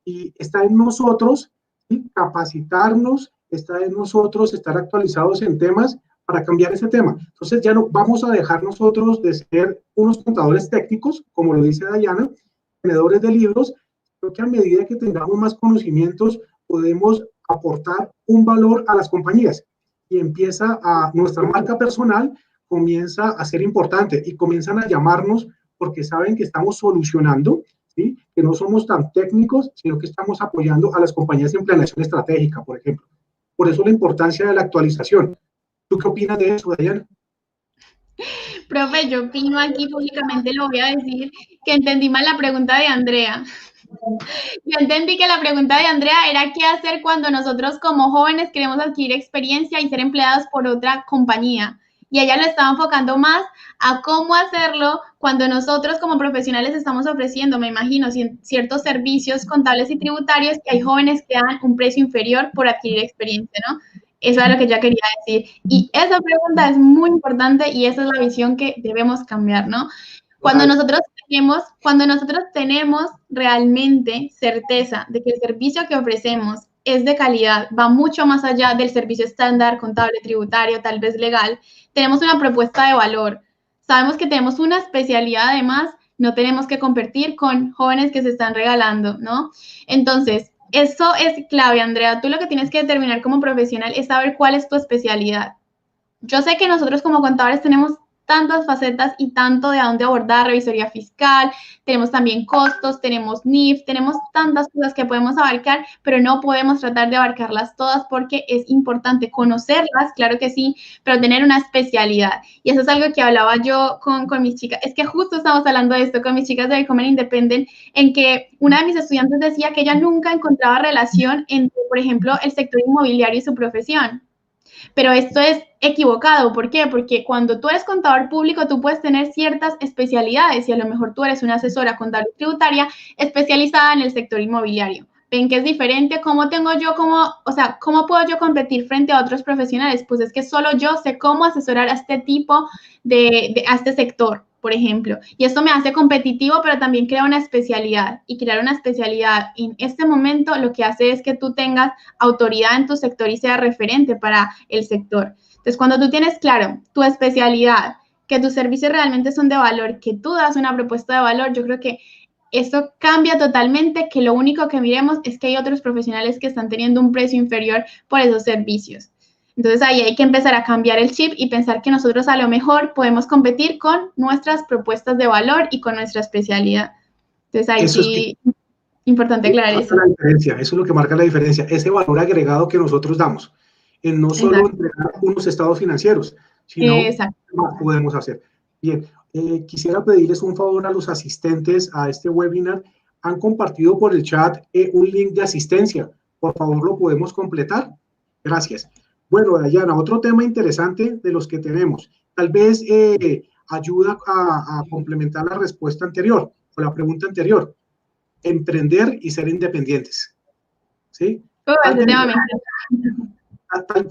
A: y está en nosotros, ¿sí?, capacitarnos, está en nosotros estar actualizados en temas para cambiar ese tema. Entonces ya no vamos a dejar nosotros de ser unos contadores técnicos, como lo dice Dayana, tenedores de libros. Creo que a medida que tengamos más conocimientos podemos aportar un valor a las compañías y empieza a nuestra marca personal comienza a ser importante y comienzan a llamarnos porque saben que estamos solucionando, ¿sí?, que no somos tan técnicos, sino que estamos apoyando a las compañías en planeación estratégica, por ejemplo. Por eso la importancia de la actualización. ¿Tú qué opinas de eso, Dayana?
B: Profe, yo opino aquí públicamente, lo voy a decir, que entendí mal la pregunta de Andrea. Yo entendí que la pregunta de Andrea era qué hacer cuando nosotros como jóvenes queremos adquirir experiencia y ser empleados por otra compañía. Y ella lo estaba enfocando más a cómo hacerlo cuando nosotros como profesionales estamos ofreciendo, me imagino, ciertos servicios contables y tributarios que hay jóvenes que dan un precio inferior por adquirir experiencia, ¿no? Eso es lo que yo quería decir. Y esa pregunta es muy importante y esa es la visión que debemos cambiar, ¿no?
A: Total.
B: Cuando nosotros tenemos realmente certeza de que el servicio que ofrecemos es de calidad, va mucho más allá del servicio estándar, contable, tributario, tal vez legal, tenemos una propuesta de valor. Sabemos que tenemos una especialidad además, no tenemos que competir con jóvenes que se están regalando, ¿no? Entonces, eso es clave, Andrea. Tú lo que tienes que determinar como profesional es saber cuál es tu especialidad. Yo sé que nosotros como contadores tenemos tantas facetas y tanto de a dónde abordar, revisoría fiscal, tenemos también costos, tenemos NIF, tenemos tantas cosas que podemos abarcar, pero no podemos tratar de abarcarlas todas porque es importante conocerlas, claro que sí, pero tener una especialidad. Y eso es algo que hablaba yo con mis chicas. Es que justo estamos hablando de esto con mis chicas de Becoming Independent, en que una de mis estudiantes decía que ella nunca encontraba relación entre, por ejemplo, el sector inmobiliario y su profesión. Pero esto es equivocado. ¿Por qué? Porque cuando tú eres contador público, tú puedes tener ciertas especialidades y a lo mejor tú eres una asesora contable tributaria especializada en el sector inmobiliario. ¿Ven que es diferente? ¿Cómo cómo puedo yo competir frente a otros profesionales? Pues es que solo yo sé cómo asesorar a este tipo a este sector, por ejemplo. Y esto me hace competitivo, pero también crea una especialidad. Y crear una especialidad en este momento lo que hace es que tú tengas autoridad en tu sector y sea referente para el sector. Entonces, cuando tú tienes claro tu especialidad, que tus servicios realmente son de valor, que tú das una propuesta de valor, yo creo que esto cambia totalmente, que lo único que miremos es que hay otros profesionales que están teniendo un precio inferior por esos servicios. Entonces ahí hay que empezar a cambiar el chip y pensar que nosotros a lo mejor podemos competir con nuestras propuestas de valor y con nuestra especialidad. Entonces ahí
A: Eso es
B: sí, importante aclarar eso.
A: la diferencia, eso es lo que marca la diferencia, ese valor agregado que nosotros damos, en no solo entregar unos estados financieros, sino qué más podemos hacer. Bien, quisiera pedirles un favor a los asistentes a este webinar. Han compartido por el chat un link de asistencia. Por favor, ¿lo podemos completar? Gracias. Bueno, Dayana, otro tema interesante de los que tenemos. Tal vez ayuda a complementar la respuesta anterior o la pregunta anterior. Emprender y ser independientes. ¿Sí?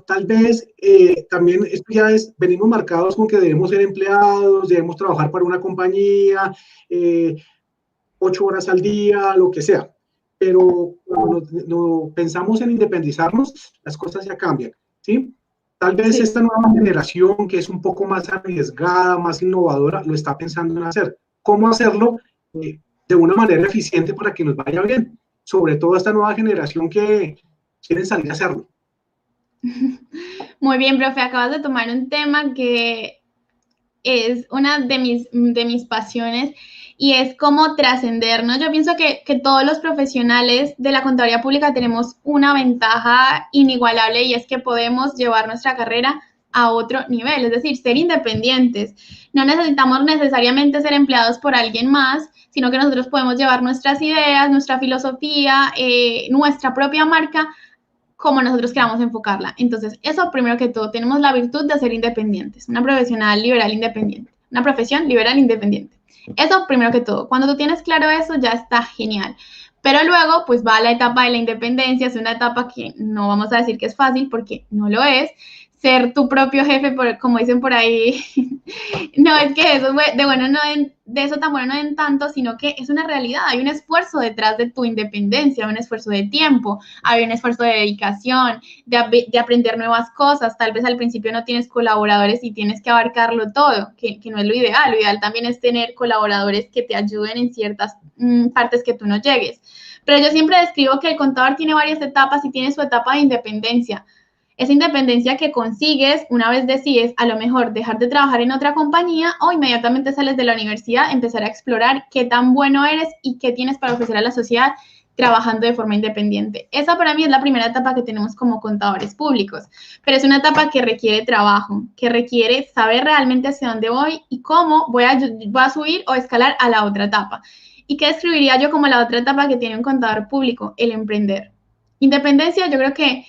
A: Tal vez también esto ya es, venimos marcados con que debemos ser empleados, debemos trabajar para una compañía, 8 horas al día, lo que sea. Pero cuando no pensamos en independizarnos, las cosas ya cambian, ¿sí? Tal vez esta nueva generación, que es un poco más arriesgada, más innovadora, lo está pensando en hacer. ¿Cómo hacerlo de una manera eficiente para que nos vaya bien? Sobre todo esta nueva generación que quieren salir a hacerlo.
B: Muy bien, profe, acabas de tomar un tema que es una de mis pasiones y es cómo trascender, ¿no? Yo pienso que todos los profesionales de la contaduría pública tenemos una ventaja inigualable y es que podemos llevar nuestra carrera a otro nivel, es decir, ser independientes. No necesitamos necesariamente ser empleados por alguien más, sino que nosotros podemos llevar nuestras ideas, nuestra filosofía, nuestra propia marca como nosotros queramos enfocarla. Entonces, eso primero que todo, tenemos la virtud de ser independientes, una profesional liberal independiente, una profesión liberal independiente. Eso primero que todo. Cuando tú tienes claro eso, ya está genial. Pero luego, pues va a la etapa de la independencia, es una etapa que no vamos a decir que es fácil porque no lo es. Ser tu propio jefe, como dicen por ahí, no es que eso de bueno no den, de eso tan bueno no den tanto, sino que es una realidad. Hay un esfuerzo detrás de tu independencia, un esfuerzo de tiempo, hay un esfuerzo de dedicación, de aprender nuevas cosas. Tal vez al principio no tienes colaboradores y tienes que abarcarlo todo, que no es lo ideal. Lo ideal también es tener colaboradores que te ayuden en ciertas partes que tú no llegues. Pero yo siempre describo que el contador tiene varias etapas y tiene su etapa de independencia. Esa independencia que consigues una vez decides a lo mejor dejar de trabajar en otra compañía o inmediatamente sales de la universidad, empezar a explorar qué tan bueno eres y qué tienes para ofrecer a la sociedad trabajando de forma independiente. Esa para mí es la primera etapa que tenemos como contadores públicos, pero es una etapa que requiere trabajo, que requiere saber realmente hacia dónde voy y cómo voy a subir o escalar a la otra etapa. ¿Y qué describiría yo como la otra etapa que tiene un contador público? El emprender. Independencia, yo creo que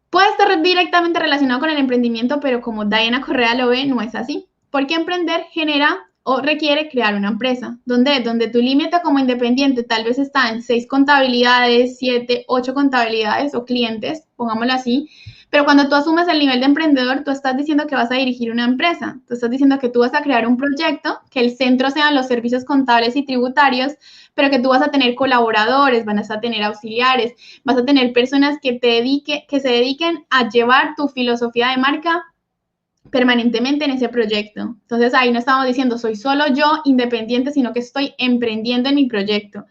B: puede estar directamente relacionado con el emprendimiento, pero como Diana Correa lo ve, no es así. Porque emprender genera o requiere crear una empresa, donde tu límite como independiente tal vez está en 6 contabilidades, 7, 8 contabilidades o clientes, pongámoslo así, pero cuando tú asumes el nivel de emprendedor, tú estás diciendo que vas a dirigir una empresa, tú estás diciendo que tú vas a crear un proyecto, que el centro sean los servicios contables y tributarios, pero que tú vas a tener colaboradores, vas a tener auxiliares, vas a tener personas que se dediquen a llevar tu filosofía de marca permanentemente en ese proyecto. Entonces ahí no estamos diciendo soy solo yo independiente, sino que estoy emprendiendo en mi proyecto.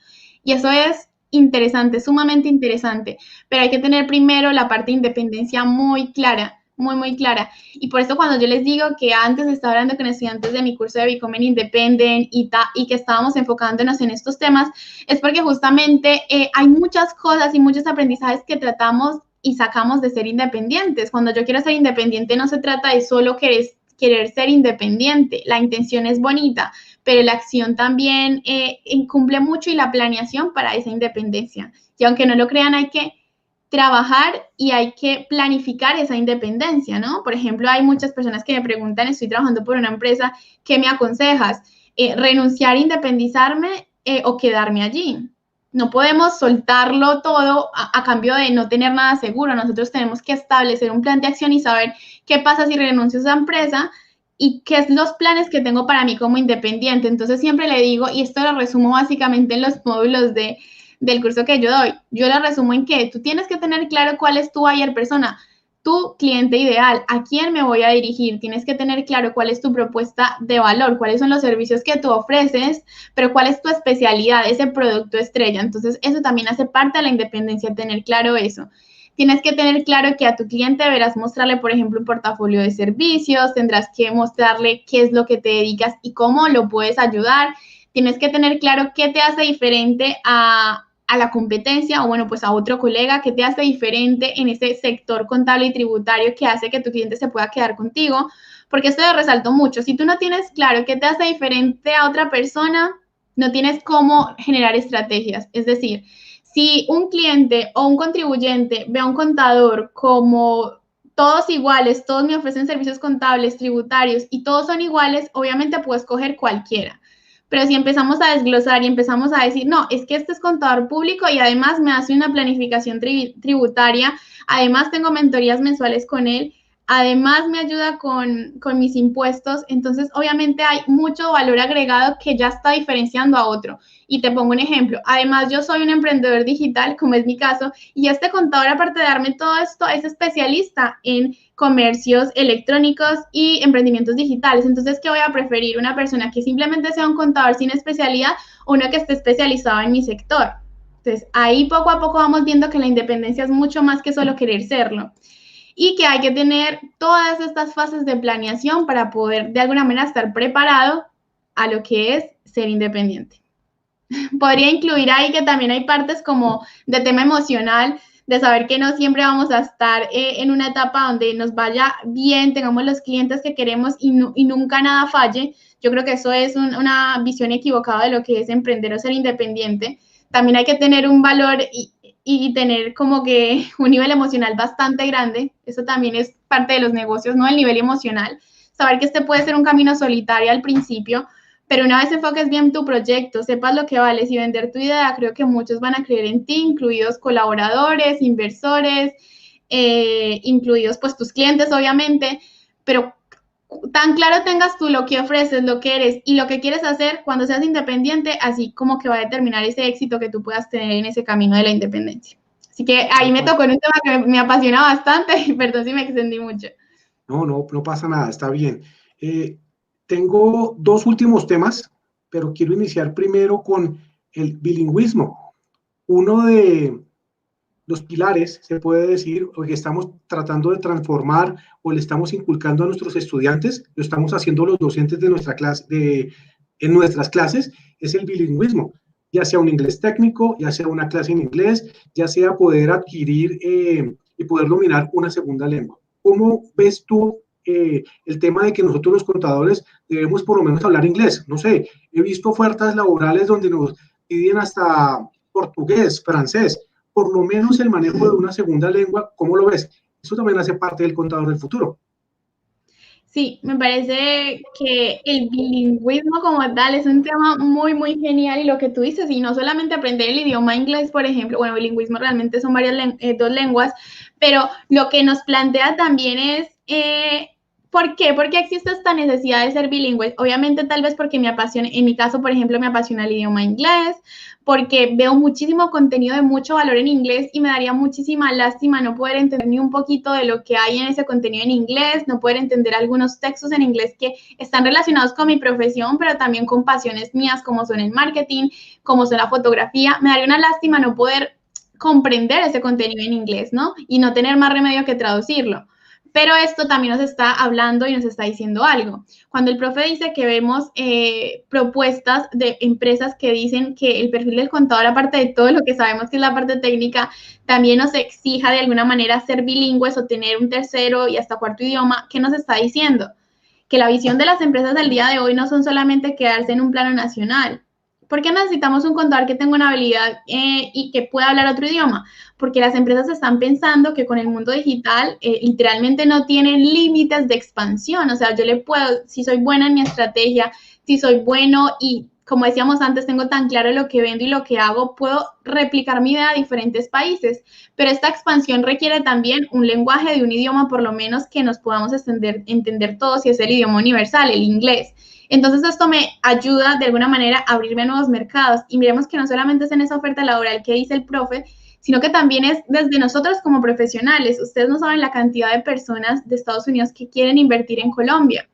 B: Y eso es interesante, sumamente interesante, pero hay que tener primero la parte de independencia muy clara, muy, muy clara. Y por eso cuando yo les digo que antes estaba hablando con estudiantes de mi curso de Becoming Independent y que estábamos enfocándonos en estos temas, es porque justamente hay muchas cosas y muchos aprendizajes que tratamos y sacamos de ser independientes. Cuando yo quiero ser independiente no se trata de solo querer ser independiente, la intención es bonita, pero la acción también cumple mucho y la planeación para esa independencia. Y aunque no lo crean, hay que trabajar y hay que planificar esa independencia, ¿no? Por ejemplo, hay muchas personas que me preguntan, estoy trabajando por una empresa, ¿qué me aconsejas? ¿Renunciar, independizarme o quedarme allí? No podemos soltarlo todo a cambio de no tener nada seguro. Nosotros tenemos que establecer un plan de acción y saber qué pasa si renuncio a esa empresa y qué son los planes que tengo para mí como independiente. Entonces siempre le digo, y esto lo resumo básicamente en los módulos del curso que yo doy, yo lo resumo en que tú tienes que tener claro cuál es tu buyer persona, tu cliente ideal, a quién me voy a dirigir, tienes que tener claro cuál es tu propuesta de valor, cuáles son los servicios que tú ofreces, pero cuál es tu especialidad, ese producto estrella. Entonces, eso también hace parte de la independencia, tener claro eso. Tienes que tener claro que a tu cliente deberás mostrarle, por ejemplo, un portafolio de servicios, tendrás que mostrarle qué es lo que te dedicas y cómo lo puedes ayudar. Tienes que tener claro qué te hace diferente a la competencia o bueno, pues a otro colega que te hace diferente en ese sector contable y tributario que hace que tu cliente se pueda quedar contigo, porque esto lo resalto mucho. Si tú no tienes claro qué te hace diferente a otra persona, no tienes cómo generar estrategias. Es decir, si un cliente o un contribuyente ve a un contador como todos iguales, todos me ofrecen servicios contables, tributarios y todos son iguales, obviamente puedes coger cualquiera. Pero si empezamos a desglosar y empezamos a decir, no, es que este es contador público y además me hace una planificación tributaria, además tengo mentorías mensuales con él, además me ayuda con mis impuestos, entonces obviamente hay mucho valor agregado que ya está diferenciando a otro. Y te pongo un ejemplo, además yo soy un emprendedor digital, como es mi caso, y este contador, aparte de darme todo esto, es especialista en comercios electrónicos y emprendimientos digitales. Entonces, ¿qué voy a preferir? ¿Una persona que simplemente sea un contador sin especialidad o una que esté especializada en mi sector? Entonces, ahí poco a poco vamos viendo que la independencia es mucho más que solo querer serlo y que hay que tener todas estas fases de planeación para poder de alguna manera estar preparado a lo que es ser independiente. Podría incluir ahí que también hay partes como de tema emocional, de saber que no siempre vamos a estar en una etapa donde nos vaya bien, tengamos los clientes que queremos y nunca nada falle. Yo creo que eso es una visión equivocada de lo que es emprender o ser independiente. También hay que tener un valor y tener como que un nivel emocional bastante grande. Eso también es parte de los negocios, ¿no? El nivel emocional. Saber que este puede ser un camino solitario al principio, pero una vez enfoques bien tu proyecto, sepas lo que vales y vender tu idea, creo que muchos van a creer en ti, incluidos colaboradores, inversores, incluidos pues tus clientes, obviamente, pero tan claro tengas tú lo que ofreces, lo que eres y lo que quieres hacer cuando seas independiente, así como que va a determinar ese éxito que tú puedas tener en ese camino de la independencia. Así que ahí me tocó en un tema que me apasiona bastante, y perdón si me extendí mucho.
A: No pasa nada, está bien. Tengo dos últimos temas, pero quiero iniciar primero con el bilingüismo. Uno de los pilares, se puede decir, o que estamos tratando de transformar o le estamos inculcando a nuestros estudiantes, lo estamos haciendo los docentes de nuestra clase, en nuestras clases, es el bilingüismo, ya sea un inglés técnico, ya sea una clase en inglés, ya sea poder adquirir y poder dominar una segunda lengua. ¿Cómo ves tú el tema de que nosotros los contadores debemos por lo menos hablar inglés? No sé, he visto ofertas laborales donde nos piden hasta portugués, francés, por lo menos el manejo de una segunda lengua. ¿Cómo lo ves? Eso también hace parte del contador del futuro.
B: Sí, me parece que el bilingüismo como tal es un tema muy, muy genial y lo que tú dices, y no solamente aprender el idioma inglés, por ejemplo, bueno, bilingüismo realmente son dos lenguas, pero lo que nos plantea también es, ¿por qué? ¿Por qué existe esta necesidad de ser bilingüe? Obviamente tal vez porque me apasiona, en mi caso, por ejemplo, me apasiona el idioma inglés, porque veo muchísimo contenido de mucho valor en inglés y me daría muchísima lástima no poder entender ni un poquito de lo que hay en ese contenido en inglés, no poder entender algunos textos en inglés que están relacionados con mi profesión, pero también con pasiones mías como son el marketing, como son la fotografía. Me daría una lástima no poder comprender ese contenido en inglés, ¿no? Y no tener más remedio que traducirlo. Pero esto también nos está hablando y nos está diciendo algo. Cuando el profe dice que vemos propuestas de empresas que dicen que el perfil del contador, aparte de todo lo que sabemos que es la parte técnica, también nos exija de alguna manera ser bilingües o tener un tercero y hasta cuarto idioma, ¿qué nos está diciendo? Que la visión de las empresas del día de hoy no son solamente quedarse en un plano nacional. ¿Por qué necesitamos un contador que tenga una habilidad y que pueda hablar otro idioma? Porque las empresas están pensando que con el mundo digital literalmente no tienen límites de expansión. O sea, yo le puedo, si soy buena en mi estrategia, si soy bueno y como decíamos antes, tengo tan claro lo que vendo y lo que hago, puedo replicar mi idea a diferentes países. Pero esta expansión requiere también un lenguaje de un idioma, por lo menos que nos podamos entender todos, y es el idioma universal, el inglés. Entonces esto me ayuda de alguna manera a abrirme a nuevos mercados. Y miremos que no solamente es en esa oferta laboral que dice el profe, sino que también es desde nosotros como profesionales. Ustedes no saben la cantidad de personas de Estados Unidos que quieren invertir en Colombia.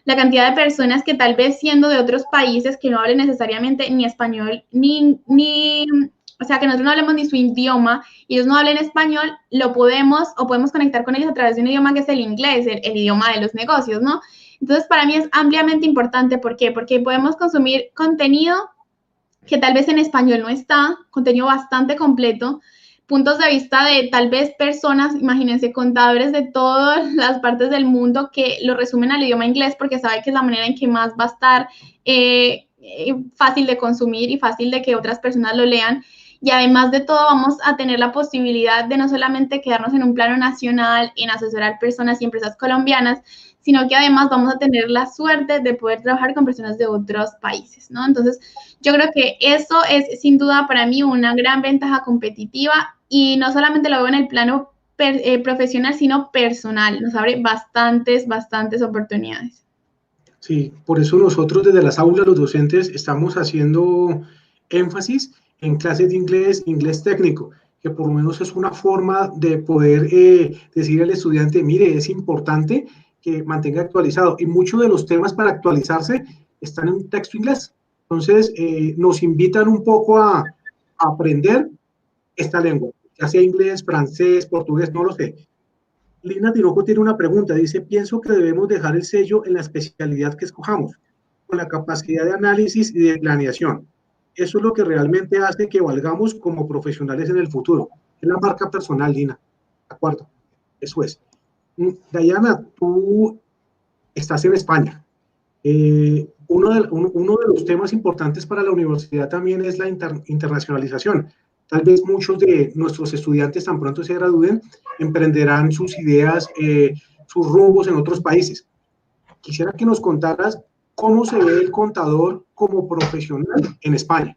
B: La cantidad de personas que tal vez siendo de otros países que no hablen necesariamente ni español, o sea, que nosotros no hablemos ni su idioma y ellos no hablen español, lo podemos o podemos conectar con ellos a través de un idioma que es el inglés, el idioma de los negocios, ¿no? Entonces, para mí es ampliamente importante. ¿Por qué? Porque podemos consumir contenido que tal vez en español no está, contenido bastante completo, puntos de vista de tal vez personas, imagínense, contadores de todas las partes del mundo que lo resumen al idioma inglés porque sabe que es la manera en que más va a estar fácil de consumir y fácil de que otras personas lo lean. Y además de todo, vamos a tener la posibilidad de no solamente quedarnos en un plano nacional, en asesorar personas y empresas colombianas, sino que además vamos a tener la suerte de poder trabajar con personas de otros países, ¿no? Entonces, yo creo que eso es sin duda para mí una gran ventaja competitiva y no solamente lo veo en el plano profesional, sino personal. Nos abre bastantes oportunidades.
A: Sí, por eso nosotros desde las aulas, los docentes, estamos haciendo énfasis en clases de inglés, inglés técnico, que por lo menos es una forma de poder decir al estudiante, mire, es importante que mantenga actualizado. Y muchos de los temas para actualizarse están en un texto inglés. Entonces, nos invitan un poco a aprender esta lengua, ya sea inglés, francés, portugués, no lo sé. Lina Tinoco tiene una pregunta, dice, pienso que debemos dejar el sello en la especialidad que escojamos, con la capacidad de análisis y de planeación. Eso es lo que realmente hace que valgamos como profesionales en el futuro. Es la marca personal, Lina. ¿De acuerdo? Eso es. Dayana, tú estás en España. Uno de los temas importantes para la universidad también es la internacionalización. Tal vez muchos de nuestros estudiantes, tan pronto se gradúen, emprenderán sus ideas, sus rumbos en otros países. Quisiera que nos contaras cómo se ve el contador como profesional en España.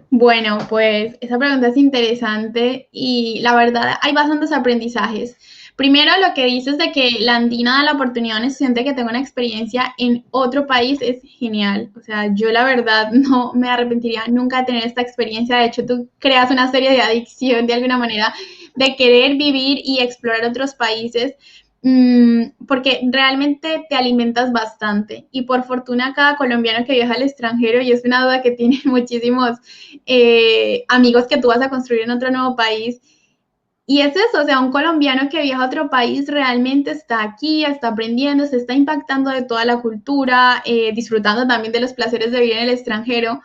B: Bueno, pues esa pregunta es interesante y la verdad hay bastantes aprendizajes. Primero, lo que dices de que la Andina da la oportunidad a un estudiante que tenga una experiencia en otro país es genial. O sea, yo la verdad no me arrepentiría nunca de tener esta experiencia. De hecho, tú creas una serie de adicción de alguna manera de querer vivir y explorar otros países porque realmente te alimentas bastante. Y por fortuna, cada colombiano que viaja al extranjero, y es una duda que tienen muchísimos amigos que tú vas a construir en otro nuevo país, y es eso, o sea, un colombiano que viaja a otro país realmente está aquí, está aprendiendo, se está impactando de toda la cultura, disfrutando también de los placeres de vivir en el extranjero,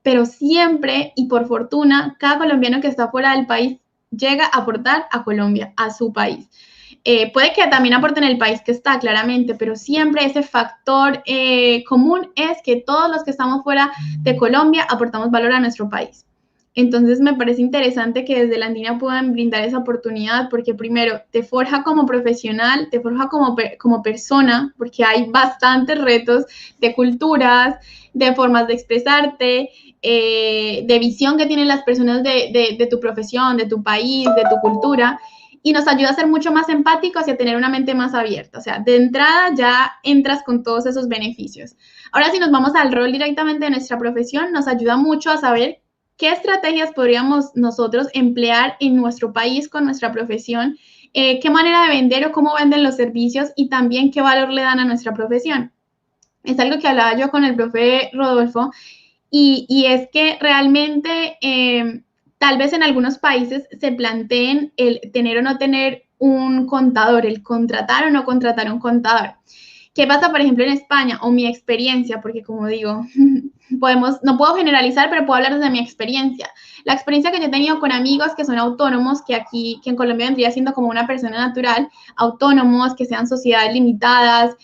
B: pero siempre y por fortuna, cada colombiano que está fuera del país llega a aportar a Colombia, a su país. Puede que también aporte en el país que está, claramente, pero siempre ese factor común es que todos los que estamos fuera de Colombia aportamos valor a nuestro país. Entonces me parece interesante que desde la Andina puedan brindar esa oportunidad porque primero te forja como profesional, te forja como persona, porque hay bastantes retos de culturas, de formas de expresarte, de visión que tienen las personas de tu profesión, de tu país, de tu cultura, y nos ayuda a ser mucho más empáticos y a tener una mente más abierta. O sea, de entrada ya entras con todos esos beneficios. Ahora, si nos vamos al rol directamente de nuestra profesión, nos ayuda mucho a saber qué estrategias podríamos nosotros emplear en nuestro país con nuestra profesión, qué manera de vender o cómo venden los servicios y también qué valor le dan a nuestra profesión. Es algo que hablaba yo con el profe Rodolfo y es que realmente tal vez en algunos países se planteen el tener o no tener un contador, el contratar o no contratar un contador. ¿Qué pasa, por ejemplo, en España o mi experiencia? Porque como digo, no puedo generalizar, pero puedo hablar desde mi experiencia. La experiencia que yo he tenido con amigos que son autónomos, que en Colombia vendría siendo como una persona natural, autónomos, que sean sociedades limitadas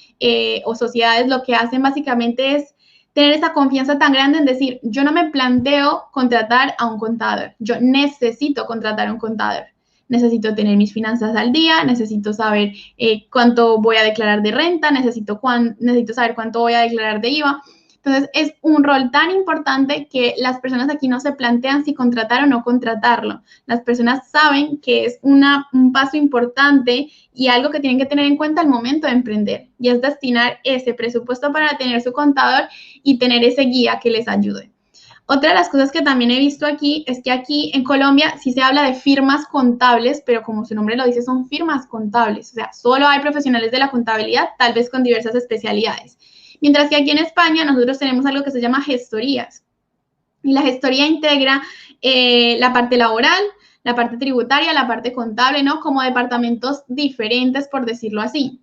B: o sociedades, lo que hacen básicamente es tener esa confianza tan grande en decir, yo no me planteo contratar a un contador, yo necesito contratar a un contador. Necesito tener mis finanzas al día, necesito saber cuánto voy a declarar de renta, necesito saber cuánto voy a declarar de IVA. Entonces, es un rol tan importante que las personas aquí no se plantean si contratar o no contratarlo. Las personas saben que es un paso importante y algo que tienen que tener en cuenta al momento de emprender, y es destinar ese presupuesto para tener su contador y tener ese guía que les ayude. Otra de las cosas que también he visto aquí es que aquí en Colombia sí se habla de firmas contables, pero como su nombre lo dice, son firmas contables. O sea, solo hay profesionales de la contabilidad, tal vez con diversas especialidades. Mientras que aquí en España nosotros tenemos algo que se llama gestorías. Y la gestoría integra la parte laboral, la parte tributaria, la parte contable, ¿no? Como departamentos diferentes, por decirlo así.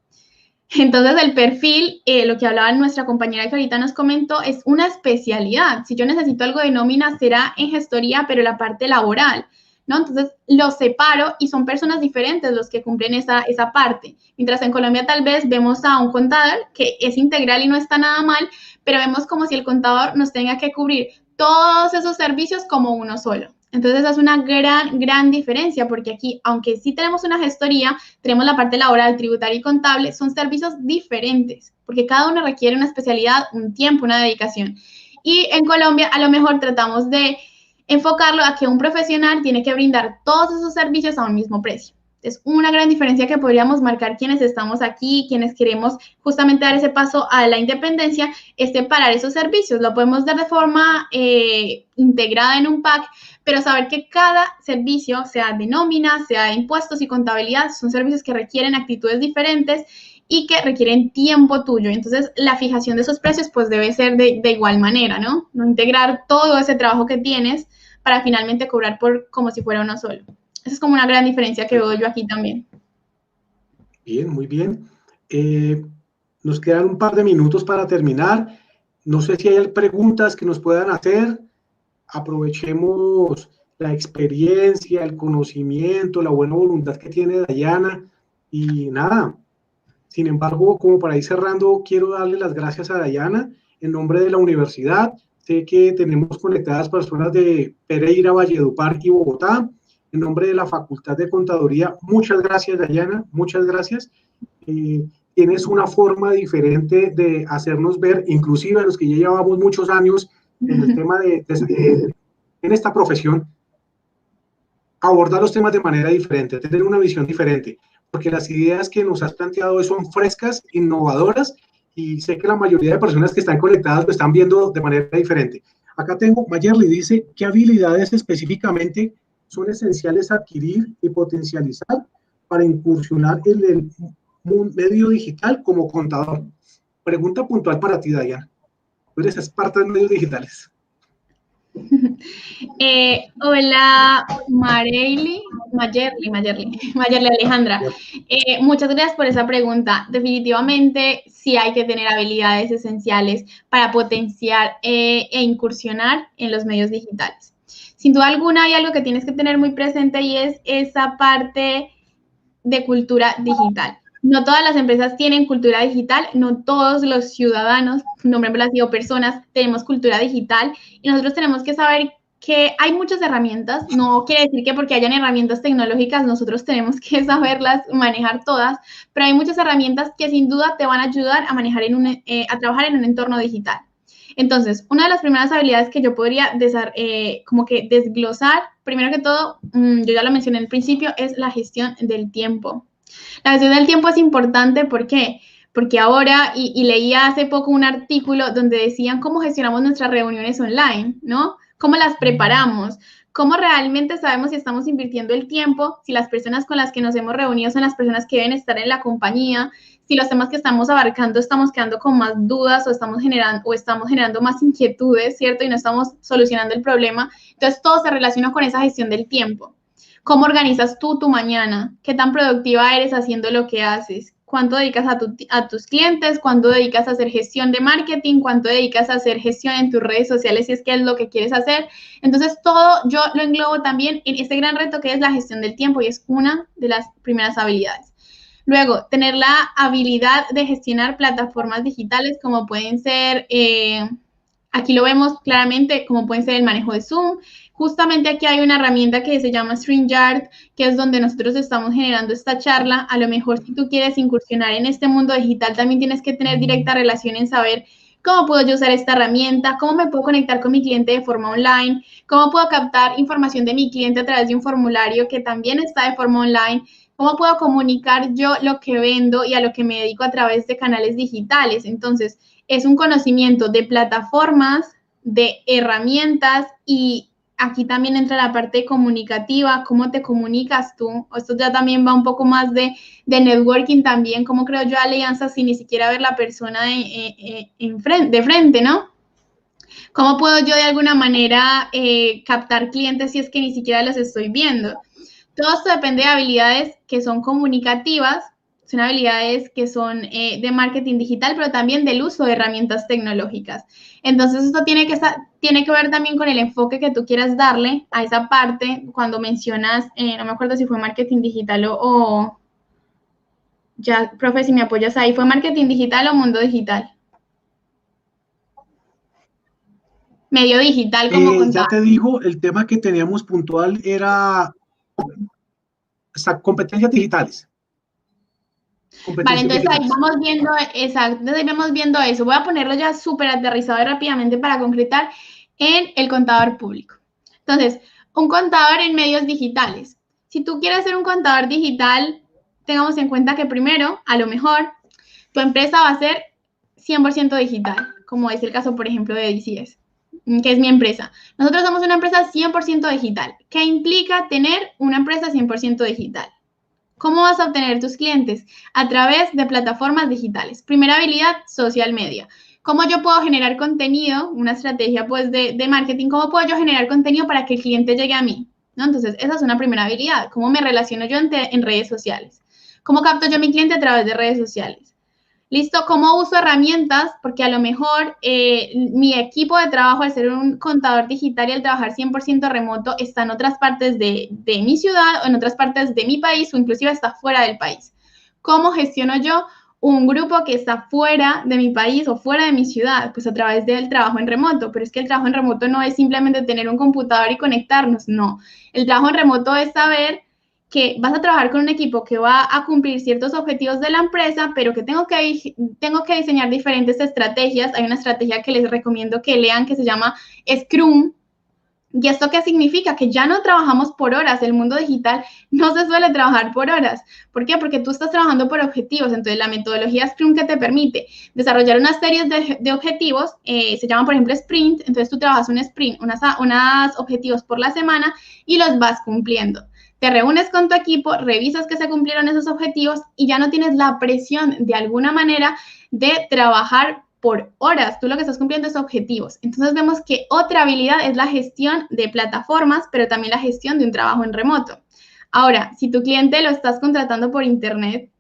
B: Entonces, el perfil, lo que hablaba nuestra compañera que ahorita nos comentó, es una especialidad. Si yo necesito algo de nómina, será en gestoría, pero la parte laboral, ¿no? Entonces, los separo y son personas diferentes los que cumplen esa parte. Mientras en Colombia tal vez vemos a un contador que es integral y no está nada mal, pero vemos como si el contador nos tenga que cubrir todos esos servicios como uno solo. Entonces, esa es una gran diferencia, porque aquí, aunque sí tenemos una gestoría, tenemos la parte laboral, tributaria y contable, son servicios diferentes, porque cada uno requiere una especialidad, un tiempo, una dedicación. Y en Colombia, a lo mejor tratamos de enfocarlo a que un profesional tiene que brindar todos esos servicios a un mismo precio. Es una gran diferencia que podríamos marcar quienes estamos aquí, quienes queremos justamente dar ese paso a la independencia, es separar esos servicios. Lo podemos dar de forma integrada en un pack, pero saber que cada servicio, sea de nómina, sea de impuestos y contabilidad, son servicios que requieren actitudes diferentes y que requieren tiempo tuyo. Entonces, la fijación de esos precios pues debe ser de igual manera, ¿no? No integrar todo ese trabajo que tienes para finalmente cobrar como si fuera uno solo. Esa es como una gran diferencia que veo yo aquí también.
A: Bien, muy bien. Nos quedan un par de minutos para terminar. No sé si hay preguntas que nos puedan hacer. Aprovechemos la experiencia, el conocimiento, la buena voluntad que tiene Dayana. Y nada, sin embargo, como para ir cerrando, quiero darle las gracias a Dayana en nombre de la universidad. Sé que tenemos conectadas personas de Pereira, Valledupar y Bogotá. En nombre de la Facultad de Contaduría, muchas gracias, Dayana, muchas gracias. Tienes una forma diferente de hacernos ver, inclusive a los que ya llevamos muchos años en el tema en esta profesión, abordar los temas de manera diferente, tener una visión diferente, porque las ideas que nos has planteado hoy son frescas, innovadoras, y sé que la mayoría de personas que están conectadas lo están viendo de manera diferente. Acá tengo, Mayerly dice, ¿qué habilidades específicamente son esenciales adquirir y potencializar para incursionar en el medio digital como contador? Pregunta puntual para ti, Dayana. Tú eres experta en medios digitales.
B: Hola, Mayerly Alejandra. Muchas gracias por esa pregunta. Definitivamente sí hay que tener habilidades esenciales para potenciar e incursionar en los medios digitales. Sin duda alguna hay algo que tienes que tener muy presente y es esa parte de cultura digital. No todas las empresas tienen cultura digital, no todos los ciudadanos, nombrémoslo así, o personas, tenemos cultura digital y nosotros tenemos que saber que hay muchas herramientas, no quiere decir que porque hayan herramientas tecnológicas nosotros tenemos que saberlas manejar todas, pero hay muchas herramientas que sin duda te van a ayudar a manejar a trabajar en un entorno digital. Entonces, una de las primeras habilidades que yo podría como que desglosar, primero que todo, yo ya lo mencioné al principio, es la gestión del tiempo. La gestión del tiempo es importante, ¿por qué? Porque ahora, y leía hace poco un artículo donde decían cómo gestionamos nuestras reuniones online, ¿no? ¿Cómo las preparamos? ¿Cómo realmente sabemos si estamos invirtiendo el tiempo? Si las personas con las que nos hemos reunido son las personas que deben estar en la compañía, si los temas que estamos abarcando estamos quedando con más dudas o estamos generando más inquietudes, ¿cierto? Y no estamos solucionando el problema. Entonces, todo se relaciona con esa gestión del tiempo. ¿Cómo organizas tú tu mañana? ¿Qué tan productiva eres haciendo lo que haces? ¿Cuánto dedicas a tus clientes? ¿Cuánto dedicas a hacer gestión de marketing? ¿Cuánto dedicas a hacer gestión en tus redes sociales si es que es lo que quieres hacer? Entonces, todo yo lo englobo también en este gran reto que es la gestión del tiempo y es una de las primeras habilidades. Luego, tener la habilidad de gestionar plataformas digitales como pueden ser, aquí lo vemos claramente, como pueden ser el manejo de Zoom. Justamente aquí hay una herramienta que se llama StreamYard, que es donde nosotros estamos generando esta charla. A lo mejor si tú quieres incursionar en este mundo digital, también tienes que tener directa relación en saber cómo puedo yo usar esta herramienta, cómo me puedo conectar con mi cliente de forma online, cómo puedo captar información de mi cliente a través de un formulario que también está de forma online. ¿Cómo puedo comunicar yo lo que vendo y a lo que me dedico a través de canales digitales? Entonces, es un conocimiento de plataformas, de herramientas y aquí también entra la parte comunicativa, cómo te comunicas tú. Esto ya también va un poco más de networking también, cómo creo yo alianzas sin ni siquiera ver la persona de frente, ¿no? ¿Cómo puedo yo de alguna manera captar clientes si es que ni siquiera los estoy viendo? Todo esto depende de habilidades que son comunicativas, son habilidades que son de marketing digital, pero también del uso de herramientas tecnológicas. Entonces, esto tiene que ver también con el enfoque que tú quieras darle a esa parte cuando mencionas, no me acuerdo si fue marketing digital o ya, profe, si me apoyas ahí, ¿fue marketing digital o mundo digital? Medio digital como
A: Ya
B: contaba.
A: te digo, el tema que teníamos puntual era competencias digitales.
B: Vale,
A: Competencias
B: entonces ahí
A: digitales.
B: vamos viendo, exacto, entonces ahí vamos viendo eso. Voy a ponerlo ya súper aterrizado y rápidamente para concretar en el contador público. Entonces, un contador en medios digitales. Si tú quieres ser un contador digital, tengamos en cuenta que primero, a lo mejor, tu empresa va a ser 100% digital, como es el caso, por ejemplo, de DCS, que es mi empresa. Nosotros somos una empresa 100% digital. ¿Qué implica tener una empresa 100% digital? ¿Cómo vas a obtener tus clientes? A través de plataformas digitales. Primera habilidad, social media. ¿Cómo yo puedo generar contenido? Una estrategia pues de marketing. ¿Cómo puedo yo generar contenido para que el cliente llegue a mí? ¿No? Entonces, esa es una primera habilidad. ¿Cómo me relaciono yo en redes sociales? ¿Cómo capto yo a mi cliente a través de redes sociales? ¿Listo? ¿Cómo uso herramientas? Porque a lo mejor mi equipo de trabajo, al ser un contador digital y al trabajar 100% remoto, está en otras partes de mi ciudad o en otras partes de mi país o inclusive está fuera del país. ¿Cómo gestiono yo un grupo que está fuera de mi país o fuera de mi ciudad? Pues a través del trabajo en remoto. Pero es que el trabajo en remoto no es simplemente tener un computador y conectarnos, no. El trabajo en remoto es saber que vas a trabajar con un equipo que va a cumplir ciertos objetivos de la empresa, pero que tengo que diseñar diferentes estrategias. Hay una estrategia que les recomiendo que lean que se llama Scrum. ¿Y esto qué significa? Que ya no trabajamos por horas. El mundo digital no se suele trabajar por horas. ¿Por qué? Porque tú estás trabajando por objetivos. Entonces, la metodología Scrum que te permite desarrollar unas series de objetivos, se llama, por ejemplo, sprint. Entonces, tú trabajas un sprint, unos objetivos por la semana y los vas cumpliendo. Te reúnes con tu equipo, revisas que se cumplieron esos objetivos y ya no tienes la presión de alguna manera de trabajar por horas. Tú lo que estás cumpliendo es objetivos. Entonces vemos que otra habilidad es la gestión de plataformas, pero también la gestión de un trabajo en remoto. Ahora, si tu cliente lo estás contratando por internet,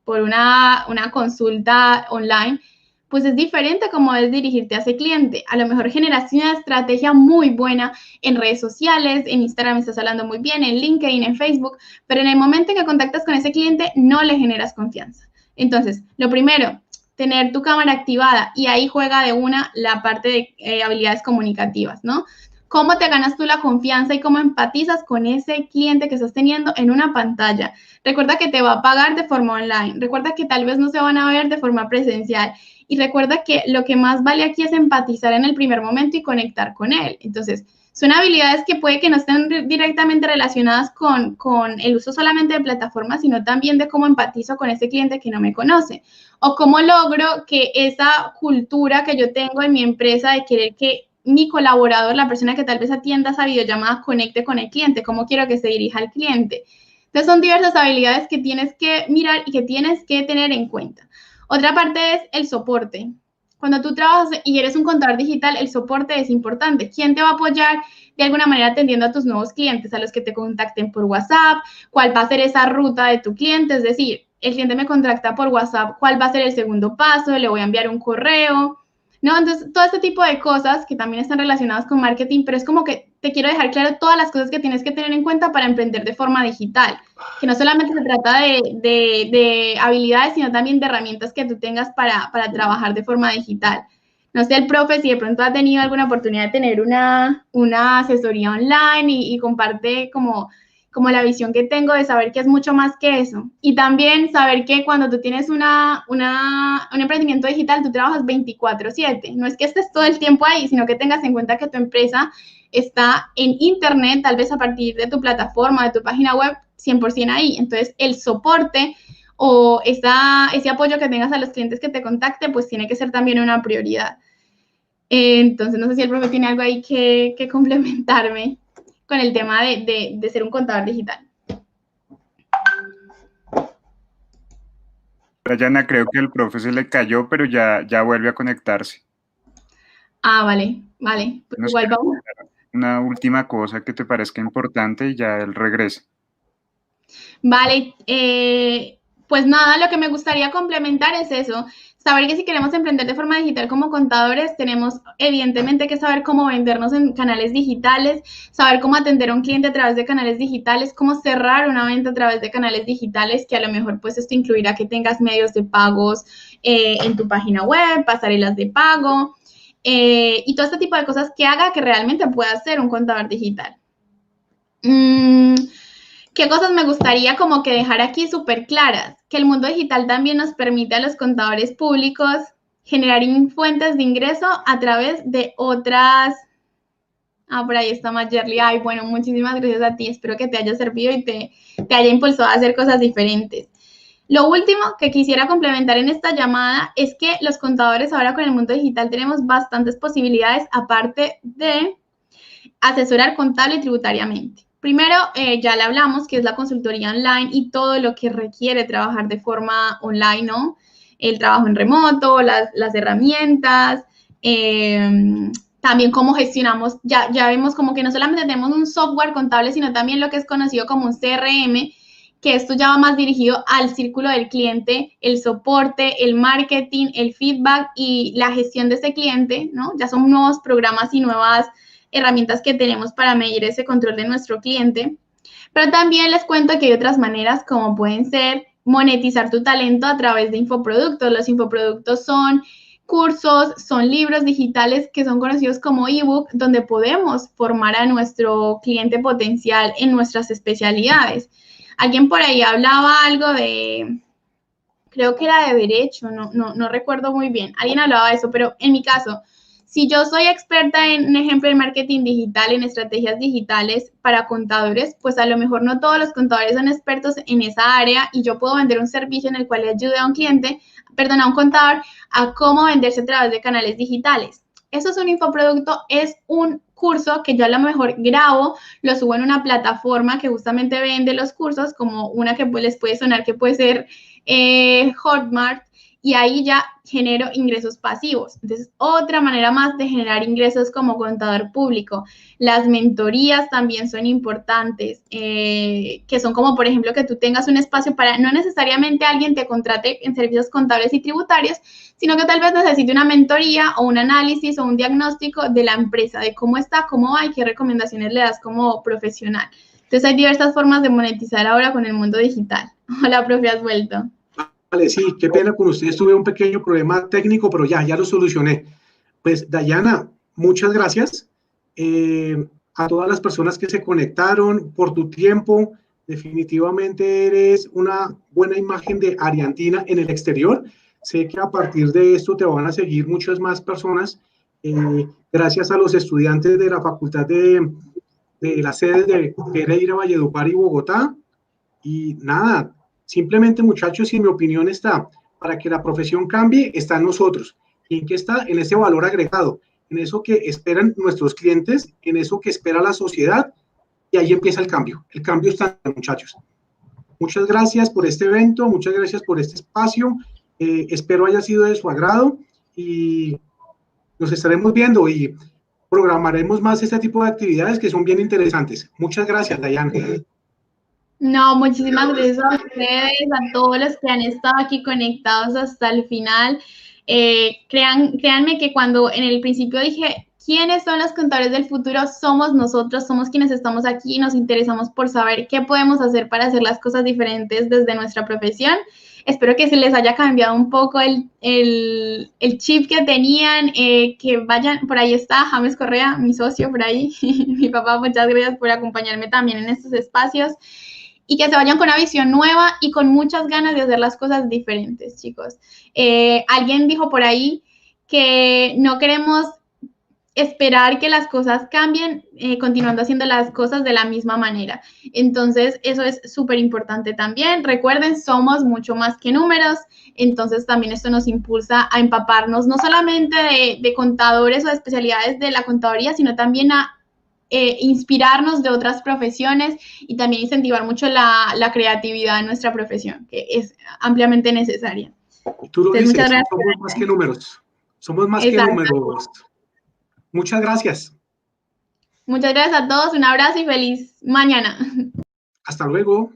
B: por una consulta online, pues es diferente cómo debes dirigirte a ese cliente. A lo mejor generas una estrategia muy buena en redes sociales, en Instagram estás hablando muy bien, en LinkedIn, en Facebook, pero en el momento en que contactas con ese cliente no le generas confianza. Entonces, lo primero, tener tu cámara activada y ahí juega de una la parte de habilidades comunicativas, ¿no? ¿Cómo te ganas tú la confianza y cómo empatizas con ese cliente que estás teniendo en una pantalla? Recuerda que te va a pagar de forma online. Recuerda que tal vez no se van a ver de forma presencial. Y recuerda que lo que más vale aquí es empatizar en el primer momento y conectar con él. Entonces, son habilidades que puede que no estén directamente relacionadas con el uso solamente de plataformas, sino también de cómo empatizo con ese cliente que no me conoce. O cómo logro que esa cultura que yo tengo en mi empresa de querer que mi colaborador, la persona que tal vez atienda esa videollamada, conecte con el cliente, cómo quiero que se dirija al cliente. Entonces son diversas habilidades que tienes que mirar y que tienes que tener en cuenta. Otra parte es el soporte. Cuando tú trabajas y eres un contador digital, el soporte es importante. ¿Quién te va a apoyar de alguna manera atendiendo a tus nuevos clientes, a los que te contacten por WhatsApp, cuál va a ser esa ruta de tu cliente, es decir, el cliente me contacta por WhatsApp, cuál va a ser el segundo paso, le voy a enviar un correo, ¿no? Entonces, todo este tipo de cosas que también están relacionadas con marketing, pero es como que te quiero dejar claro todas las cosas que tienes que tener en cuenta para emprender de forma digital, que no solamente se trata de habilidades, sino también de herramientas que tú tengas para trabajar de forma digital. No sé, el profe, si de pronto ha tenido alguna oportunidad de tener una asesoría online y comparte como la visión que tengo de saber que es mucho más que eso. Y también saber que cuando tú tienes un emprendimiento digital, tú trabajas 24/7. No es que estés todo el tiempo ahí, sino que tengas en cuenta que tu empresa está en internet, tal vez a partir de tu plataforma, de tu página web, 100% ahí. Entonces, el soporte o ese apoyo que tengas a los clientes que te contacten, pues tiene que ser también una prioridad. Entonces, no sé si el profe tiene algo ahí que complementarme con el tema de ser un contador digital.
C: Dayana, creo que el profe se le cayó, pero ya vuelve a conectarse.
B: Ah, vale. Pues
C: Nos
B: igual vamos.
C: Una última cosa que te parezca importante y ya él regresa.
B: Vale, pues nada, lo que me gustaría complementar es eso, saber que si queremos emprender de forma digital como contadores, tenemos evidentemente que saber cómo vendernos en canales digitales, saber cómo atender a un cliente a través de canales digitales, cómo cerrar una venta a través de canales digitales, que a lo mejor pues esto incluirá que tengas medios de pagos en tu página web, pasarelas de pago y todo este tipo de cosas que haga que realmente pueda ser un contador digital. ¿Qué cosas me gustaría como que dejar aquí súper claras? Que el mundo digital también nos permite a los contadores públicos generar fuentes de ingreso a través de otras... Ah, por ahí está Mayerly. Ay, bueno, muchísimas gracias a ti. Espero que te haya servido y te haya impulsado a hacer cosas diferentes. Lo último que quisiera complementar en esta llamada es que los contadores ahora con el mundo digital tenemos bastantes posibilidades aparte de asesorar contable y tributariamente. Primero, ya le hablamos, que es la consultoría online y todo lo que requiere trabajar de forma online, ¿no? El trabajo en remoto, las herramientas, también cómo gestionamos, ya vemos como que no solamente tenemos un software contable, sino también lo que es conocido como un CRM, que esto ya va más dirigido al círculo del cliente, el soporte, el marketing, el feedback y la gestión de ese cliente, ¿no? Ya son nuevos programas y nuevas herramientas que tenemos para medir ese control de nuestro cliente. Pero también les cuento que hay otras maneras como pueden ser monetizar tu talento a través de infoproductos. Los infoproductos son cursos, son libros digitales que son conocidos como ebook, donde podemos formar a nuestro cliente potencial en nuestras especialidades. Alguien por ahí hablaba algo de, creo que era de derecho, no recuerdo muy bien. Alguien hablaba de eso, pero en mi caso, si yo soy experta en, un ejemplo, en marketing digital, en estrategias digitales para contadores, pues a lo mejor no todos los contadores son expertos en esa área y yo puedo vender un servicio en el cual le ayude a un cliente, a un contador, a cómo venderse a través de canales digitales. Eso es un infoproducto, es un curso que yo a lo mejor grabo, lo subo en una plataforma que justamente vende los cursos, como una que les puede sonar que puede ser Hotmart, y ahí ya genero ingresos pasivos. Entonces, otra manera más de generar ingresos como contador público. Las mentorías también son importantes, que son como, por ejemplo, que tú tengas un espacio para, no necesariamente alguien te contrate en servicios contables y tributarios, sino que tal vez necesite una mentoría o un análisis o un diagnóstico de la empresa, de cómo está, cómo va y qué recomendaciones le das como profesional. Entonces, hay diversas formas de monetizar ahora con el mundo digital. Hola, profe, has vuelto.
A: Vale, sí, qué pena con ustedes, tuve un pequeño problema técnico, pero ya lo solucioné. Pues, Dayana, muchas gracias a todas las personas que se conectaron por tu tiempo. Definitivamente eres una buena imagen de Ariandina en el exterior. Sé que a partir de esto te van a seguir muchas más personas. Gracias a los estudiantes de la Facultad de las sedes de Pereira, Valledupar y Bogotá. Y nada, simplemente, muchachos, y mi opinión está, para que la profesión cambie, está en nosotros. ¿Y en qué está? En ese valor agregado, en eso que esperan nuestros clientes, en eso que espera la sociedad, y ahí empieza el cambio. El cambio está, muchachos. Muchas gracias por este evento, muchas gracias por este espacio. Espero haya sido de su agrado y nos estaremos viendo. Y programaremos más este tipo de actividades que son bien interesantes. Muchas gracias, Dayane.
B: No, muchísimas gracias a ustedes, a todos los que han estado aquí conectados hasta el final. Créanme que cuando en el principio dije, ¿quiénes son los contadores del futuro? Somos nosotros, somos quienes estamos aquí y nos interesamos por saber qué podemos hacer para hacer las cosas diferentes desde nuestra profesión. Espero que se les haya cambiado un poco el chip que tenían, que vayan, por ahí está James Correa, mi socio por ahí, mi papá, muchas gracias por acompañarme también en estos espacios. Y que se vayan con una visión nueva y con muchas ganas de hacer las cosas diferentes, chicos. Alguien dijo por ahí que no queremos esperar que las cosas cambien, continuando haciendo las cosas de la misma manera. Entonces, eso es súper importante también. Recuerden, somos mucho más que números, entonces también esto nos impulsa a empaparnos no solamente de contadores o de especialidades de la contaduría, sino también a inspirarnos de otras profesiones y también incentivar mucho la creatividad en nuestra profesión, que es ampliamente necesaria.
A: Tú lo dices, somos más que números. Somos más que números. Muchas gracias.
B: Muchas gracias a todos, un abrazo y feliz mañana.
A: Hasta luego.